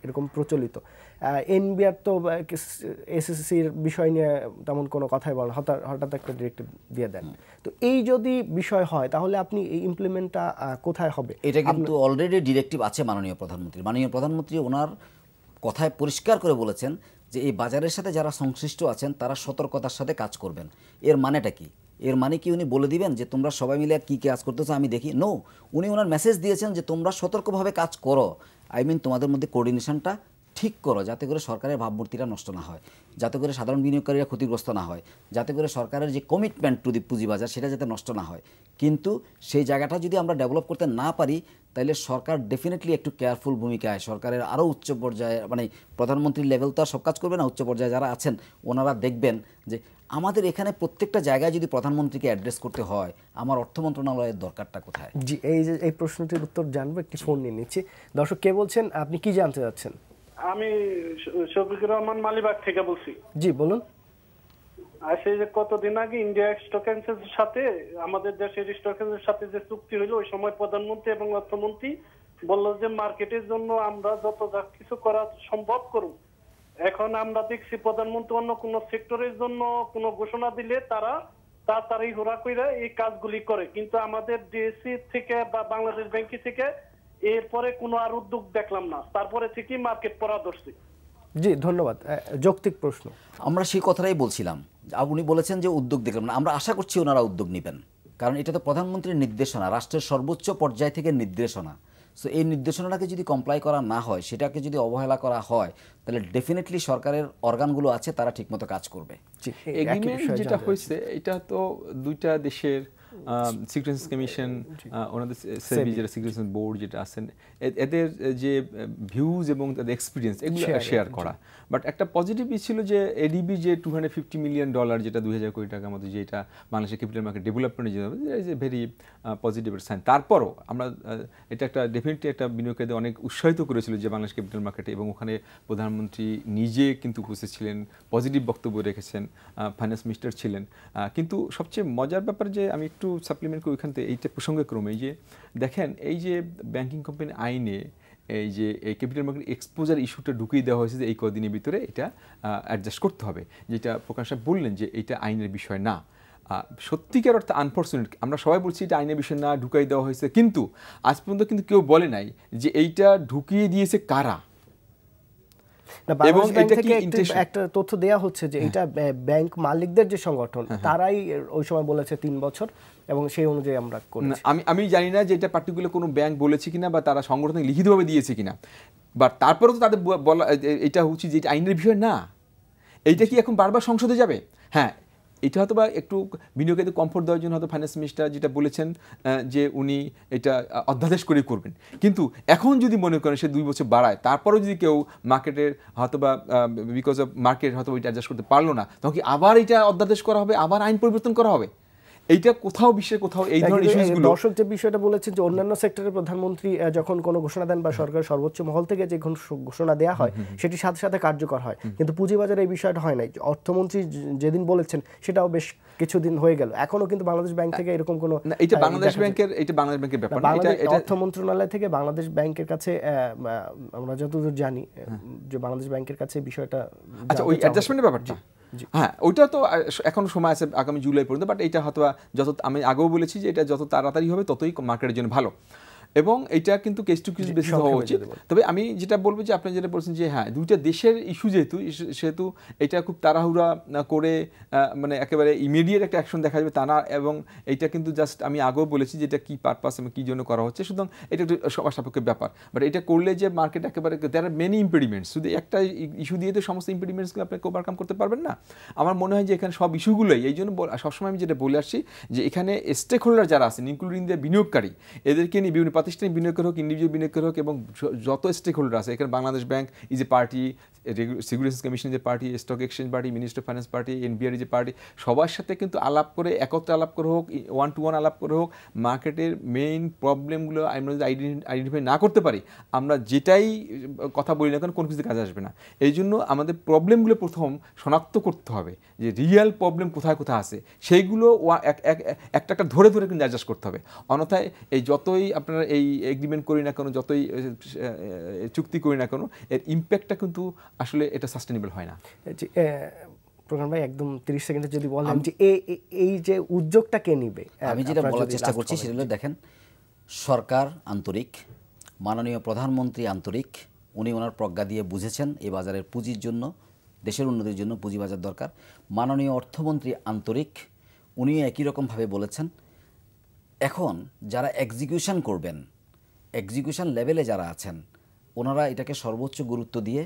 এরকম প্রচলিত। এনবিআর তো এসএসসির বিষয় নিয়ে তেমন কোনো কথাই বলেন, হঠাৎ একটা ডিরেক্টিভ দিয়ে দেন। তো এই যদি বিষয় হয় তাহলে আপনি এই ইমপ্লিমেন্টটা কোথায় হবে? এটা কিন্তু অলরেডি ডিরেক্টিভ আছে মাননীয় প্রধানমন্ত্রী ওনার কথায় পরিষ্কার করে বলেছেন যে এই বাজারের সাথে যারা সংশ্লিষ্ট আছেন তারা সতর্কতার সাথে কাজ করবেন। এর মানেটা কি? এর মানে কি উনি বলে দিবেন যে তোমরা সবাই মিলে কী কাজ করতেছো আমি দেখি? নো, উনি ওনার মেসেজ দিয়েছেন যে তোমরা সতর্কভাবে কাজ করো, তোমাদের মধ্যে কোঅর্ডিনেশনটা ঠিক করো, যাতে করে সরকারের ভাবমূর্তিটা নষ্ট না হয়, যাতে করে সাধারণ বিনিয়োগকারীরা ক্ষতিগ্রস্ত না হয়, যাতে করে সরকারের যে কমিটমেন্ট টু দি পুঁজিবাজার সেটা যাতে নষ্ট না হয়। কিন্তু সেই জায়গাটা যদি আমরা ডেভেলপ করতে না পারি তাহলে সরকার ডেফিনেটলি একটু কেয়ারফুল ভূমিকায়, সরকারের আরও উচ্চ পর্যায়ে, মানে প্রধানমন্ত্রীর লেভেল তো আর সব কাজ করবে না, উচ্চ পর্যায়ে যারা আছেন ওনারা দেখবেন যে আমাদের এখানে প্রত্যেকটা জায়গায় যদি প্রধানমন্ত্রীকে অ্যাড্রেস করতে হয় আমার অর্থ মন্ত্রণালয়ের দরকারটা কোথায়? জি, এই প্রশ্নটির উত্তর জানবো, একটি ফোন নিয়ে নিচ্ছি। দর্শক, কে বলছেন? আপনি কি জানতে চাচ্ছেন? আমি শফিকুর রহমান মালিবাগ থেকে বলছি। জি বলুন। আর সেই যে কতদিন আগে ইন্ডিয়া স্টক এক্সচেঞ্জের সাথে আমাদের দেশের স্টক এক্সচেঞ্জের সাথে যে চুক্তি হইলো, ওই সময় প্রধানমন্ত্রী এবং অর্থমন্ত্রী বললো যে মার্কেটের জন্য আমরা যত যা কিছু করা সম্ভব করব। এখন আমরা দেখছি প্রধানমন্ত্রী অন্য কোন সেক্টরের জন্য কোনো ঘোষণা দিলে তারা তাড়াতাড়ি হুড়া কইরা এই কাজগুলি করে, কিন্তু আমাদের ডিএসসি থেকে বা বাংলাদেশ ব্যাংক থেকে এরপরে কোনো আর উদ্যোগ দেখলাম না, তারপরে থেকেই মার্কেট পড়া ধরছে। জি ধন্যবাদ। যৌক্তিক প্রশ্ন। আমরা সেই কথাটাই বলছিলাম, উনি বলেছেন যে উদ্যোগ দেখলাম না, আমরা আশা করছি ওনারা উদ্যোগ নেবেন, কারণ এটা তো প্রধানমন্ত্রীর নির্দেশনা, রাষ্ট্রের সর্বোচ্চ পর্যায় থেকে নির্দেশনা। সো এই নির্দেশনাটাকে যদি কমপ্লাই করা না হয়, সেটাকে যদি অবহেলা করা হয়, তাহলে ডেফিনেটলি সরকারের অর্গানগুলো আছে তারা ঠিকমতো কাজ করবে। এগ্রিমেন্ট যেটা হয়েছে এটা তো দুইটা দেশের সিকিউরিটি কমিশন, ওনাদের সেবি যেটা সিকিউরিটি বোর্ড যেটা আছেন, এদের যে ভিউজ এবং তাদের এক্সপিরিয়েন্স এগুলো শেয়ার করা। বাট একটা পজিটিভ ছিল যে এডিবি যে $250 মিলিয়ন যেটা 2000 কোটি টাকার মতো, যেটা বাংলাদেশের ক্যাপিটাল মার্কেট ডেভেলপমেন্টের জন্য is a very positive sign. তারপরও আমরা এটা একটা ডেফিনেটলি একটা বিনিয়োগকারীদের অনেক উৎসাহিত করেছিল যে বাংলাদেশ ক্যাপিটাল মার্কেটে, এবং ওখানে প্রধানমন্ত্রী নিজে কিন্তু উপস্থিত ছিলেন, পজিটিভ বক্তব্য রেখেছেন, ফাইন্যান্স মিনিস্টার ছিলেন। কিন্তু সবচেয়ে মজার ব্যাপার যে আমি একটু সাপ্লিমেন্ট করি ওইখান থেকে, এইটা প্রসঙ্গে ক্রমে, এই যে দেখেন এই যে ব্যাংকিং কোম্পানি আইনে এই যে এই ক্যাপিটাল মার্কেট এক্সপোজার ইস্যুটা ঢুকিয়ে দেওয়া হয়েছে যে এই কদিনের ভিতরে এটা অ্যাডজাস্ট করতে হবে, যেটা প্রকাশ সাহেব বললেন যে এটা আইনের বিষয় না। সত্যিকার অর্থে আনফর্চুনেট, আমরা সবাই বলছি এটা আইনের বিষয় না, ঢুকাই দেওয়া হয়েছে, কিন্তু আজ পর্যন্ত কিন্তু কেউ বলে নাই যে এইটা ঢুকিয়ে দিয়েছে কারা। এবং এটা কি একটা তথ্য দেয়া হচ্ছে যে এটা ব্যাংক মালিকদের যে সংগঠন তারাই ওই সময় বলেছে 3 বছর, এবং সেই অনুযায়ী আমরা করেছি। আমি জানি না যে এটা পার্টিকুলার কোনো ব্যাংক বলেছে কিনা বা তারা সংগঠন লিখিতভাবে দিয়েছে কিনা, বাট তারপরেও তো তাদের বলা এটা উচিত যে এটা আইনের বিষয় না। এইটা কি এখন বারবার সংসদে যাবে? হ্যাঁ, এটা হয়তো বা একটু বিনিয়োগকারীদের কমফোর্ট দেওয়ার জন্য হয়তো ফাইন্যান্স মিনিস্টার যেটা বলেছেন যে উনি এটা অধ্যাদেশ করে করবেন, কিন্তু এখন যদি মনে করেন সে 2 বছর বাড়ায়, তারপরেও যদি কেউ মার্কেটের হয়তো বা বিকজ অফ মার্কেট হয়তো ওইটা অ্যাডজাস্ট করতে পারলো না, তখন কি আবার এটা অধ্যাদেশ করা হবে, আবার আইন পরিবর্তন করা হবে? এইটা কোথাও বিশ্বের কোথাও এই ধরনের ইস্যুগুলো। দর্শক যে বিষয়টা বলেছেন যে অন্যান্য সেক্টরের প্রধানমন্ত্রী যখন কোনো ঘোষণা দেন বা সরকারের সর্বোচ্চ মহল থেকে যে ঘোষণা দেওয়া হয় সেটি সাথে সাথে কার্যকর হয়, কিন্তু পুঁজিবাজারে এই বিষয়টা হয় নাই। অর্থমন্ত্রী যেদিন বলেছেন সেটাও বেশ কিছুদিন হয়ে গেল, এখনো কিন্তু বাংলাদেশ ব্যাংক থেকে এরকম কোনো, এটা বাংলাদেশ ব্যাংকের ব্যাপার না, এটা অর্থ মন্ত্রণালয় থেকে বাংলাদেশ ব্যাংকের কাছে আমরা যতদূর জানি যে বাংলাদেশ ব্যাংকের কাছে বিষয়টা, আচ্ছা ওই অ্যাডজাস্টমেন্টের ব্যাপারটা, হ্যাঁ ওইটা তো এখন সময় আছে আগামী জুলাই পর্যন্ত, বাট এটা হয়তো যত, আমি আগেও বলেছি যে এটা যত তাড়াতাড়ি হবে ততই মার্কেটের জন্য ভালো, এবং এটা কিন্তু কেস টু কেস বেসিস হওয়া উচিত। তবে আমি যেটা বলবো যে আপনি যেটা বলছেন যে হ্যাঁ দুইটা দেশের ইস্যু সেহেতু এটা খুব তাড়াহুড়া করে মানে একেবারে ইমিডিয়েট একটা অ্যাকশন দেখা যাবে তা না, এবং এইটা কিন্তু জাস্ট আমি আগেও বলেছি যে এটা কী পারপাস এবং কী জন্য করা হচ্ছে, সুতরাং এটা একটু সবার সাপেক্ষে ব্যাপার। বাট এটা করলে যে মার্কেট একেবারে দেয়ার আর মেনি ইম্পিডিমেন্টস, শুধু একটা ইস্যু দিয়ে তো সমস্ত ইম্পিডিমেন্টসগুলো আপনাকে ওভারকাম করতে পারবেন না। আমার মনে হয় যে এখানে সব ইস্যুগুলোই, এই জন্য সবসময় আমি যেটা বলে আসছি যে এখানে স্টেক হোল্ডার যারা আছেন ইনক্লুডিং দ্য বিনিয়োগকারী, এদেরকে নিয়ে বিভিন্ন প্রাতিষ্ঠানিক বিনিয়োগকারী হোক, ইন্ডিভিজুয়াল বিনিয়োগকারী হোক, এবং যত স্টেক হোল্ডার আছে এখানে Bangladesh bank is a party, securities commission is a party, stock exchange party, minister of finance party, NBR is a party, সবার সাথে কিন্তু আলাপ করে, একত্রে আলাপ করে হোক, 1-to-1 আলাপ করে হোক, মার্কেটের মেইন প্রবলেমগুলো আমরা যদি আইডেন্টিফাই না করতে পারি, আমরা যেটাই কথা বলি না কেন কোনো কিছু কাজে আসবে না। এই জন্য আমাদের প্রবলেমগুলো প্রথম শনাক্ত করতে হবে যে রিয়েল প্রবলেম কোথায় কোথায় আছে, সেইগুলো একটা ধরে ধরে কিন্তু অ্যাডজাস্ট করতে হবে। অন্যথায় এই যতই আপনারা এই এগ্রিমেন্ট করি না কেন, যতই চুক্তি করি না কেন, এর ইম্প্যাক্টটা কিন্তু আসলে এটা সাস্টেনেবল হয় না। প্রধান ভাই একদম 30 সেকেন্ডে যদি বলেন যে এই যে উদ্যোগটা কে নিবে? আমি যেটা বলার চেষ্টা করছি সেটা হলো, দেখেন সরকার আন্তরিক, মাননীয় প্রধানমন্ত্রী আন্তরিক, উনি ওনার প্রজ্ঞা দিয়ে বুঝেছেন এই বাজারের পুঁজির জন্য, দেশের উন্নতির জন্য পুঁজিবাজার দরকার। মাননীয় অর্থমন্ত্রী আন্তরিক, উনিও একই রকমভাবে বলেছেন। এখন যারা এক্সিকিউশন করবেন, এক্সিকিউশন লেভেলে যারা আছেন, ওনারা এটাকে সর্বোচ্চ গুরুত্ব দিয়ে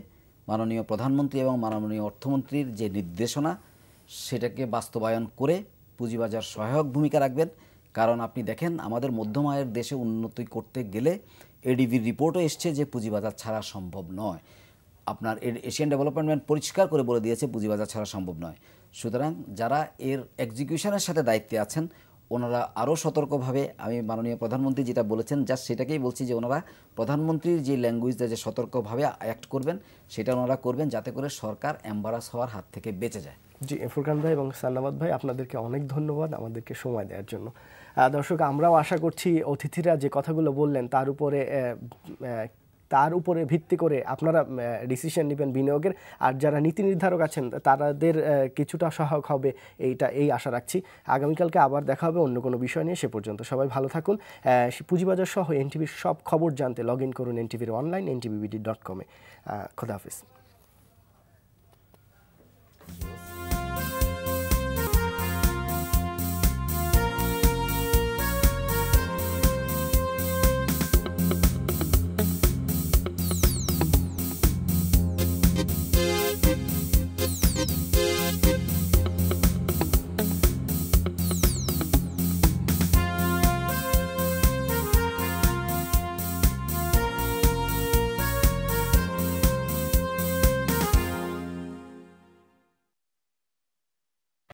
মাননীয় প্রধানমন্ত্রী এবং মাননীয় অর্থমন্ত্রীর যে নির্দেশনা সেটাকে বাস্তবায়ন করে পুঁজিবাজার সহায়ক ভূমিকা রাখবেন। কারণ আপনি দেখেন আমাদের মধ্যম আয়ের দেশে উন্নতি করতে গেলে এডিবির রিপোর্টও এসছে যে পুঁজিবাজার ছাড়া সম্ভব নয়। আপনার এশিয়ান ডেভেলপমেন্ট ব্যাংক পরিষ্কার করে বলে দিয়েছে পুঁজিবাজার ছাড়া সম্ভব নয়। সুতরাং যারা এর এক্সিকিউশনের সাথে দায়িত্বে আছেন ওনারা আরও সতর্কভাবে, আমি মাননীয় প্রধানমন্ত্রী যেটা বলেছেন জাস্ট সেটাকেই বলছি যে ওনারা প্রধানমন্ত্রীর যে ল্যাঙ্গুয়েজটা যে সতর্কভাবে অ্যাক্ট করবেন সেটা ওনারা করবেন, যাতে করে সরকার এম্বারাস হওয়ার হাত থেকে বেঁচে যায়। জি, ফুরকান ভাই এবং সান্নাবাদ ভাই, আপনাদেরকে অনেক ধন্যবাদ আমাদেরকে সময় দেওয়ার জন্য। দর্শক, আমরাও আশা করছি অতিথিরা যে কথাগুলো বললেন তার উপরে ভিত্তি করে আপনারা ডিসিশন নেবেন বিনিয়োগের, আর যারা নীতি নির্ধারক আছেন তাদের কিছুটা সহায়ক হবে এই আশা রাখছি। আগামীকালকে আবার দেখা হবে অন্য কোনো বিষয় নিয়ে। সে পর্যন্ত সবাই ভালো থাকুন। পুঁজিবাজার সহ এনটিভির সব খবর জানতে লগ ইন করুন এনটিভির অনলাইন ntvbd.com-এ। খোদা হাফিজ।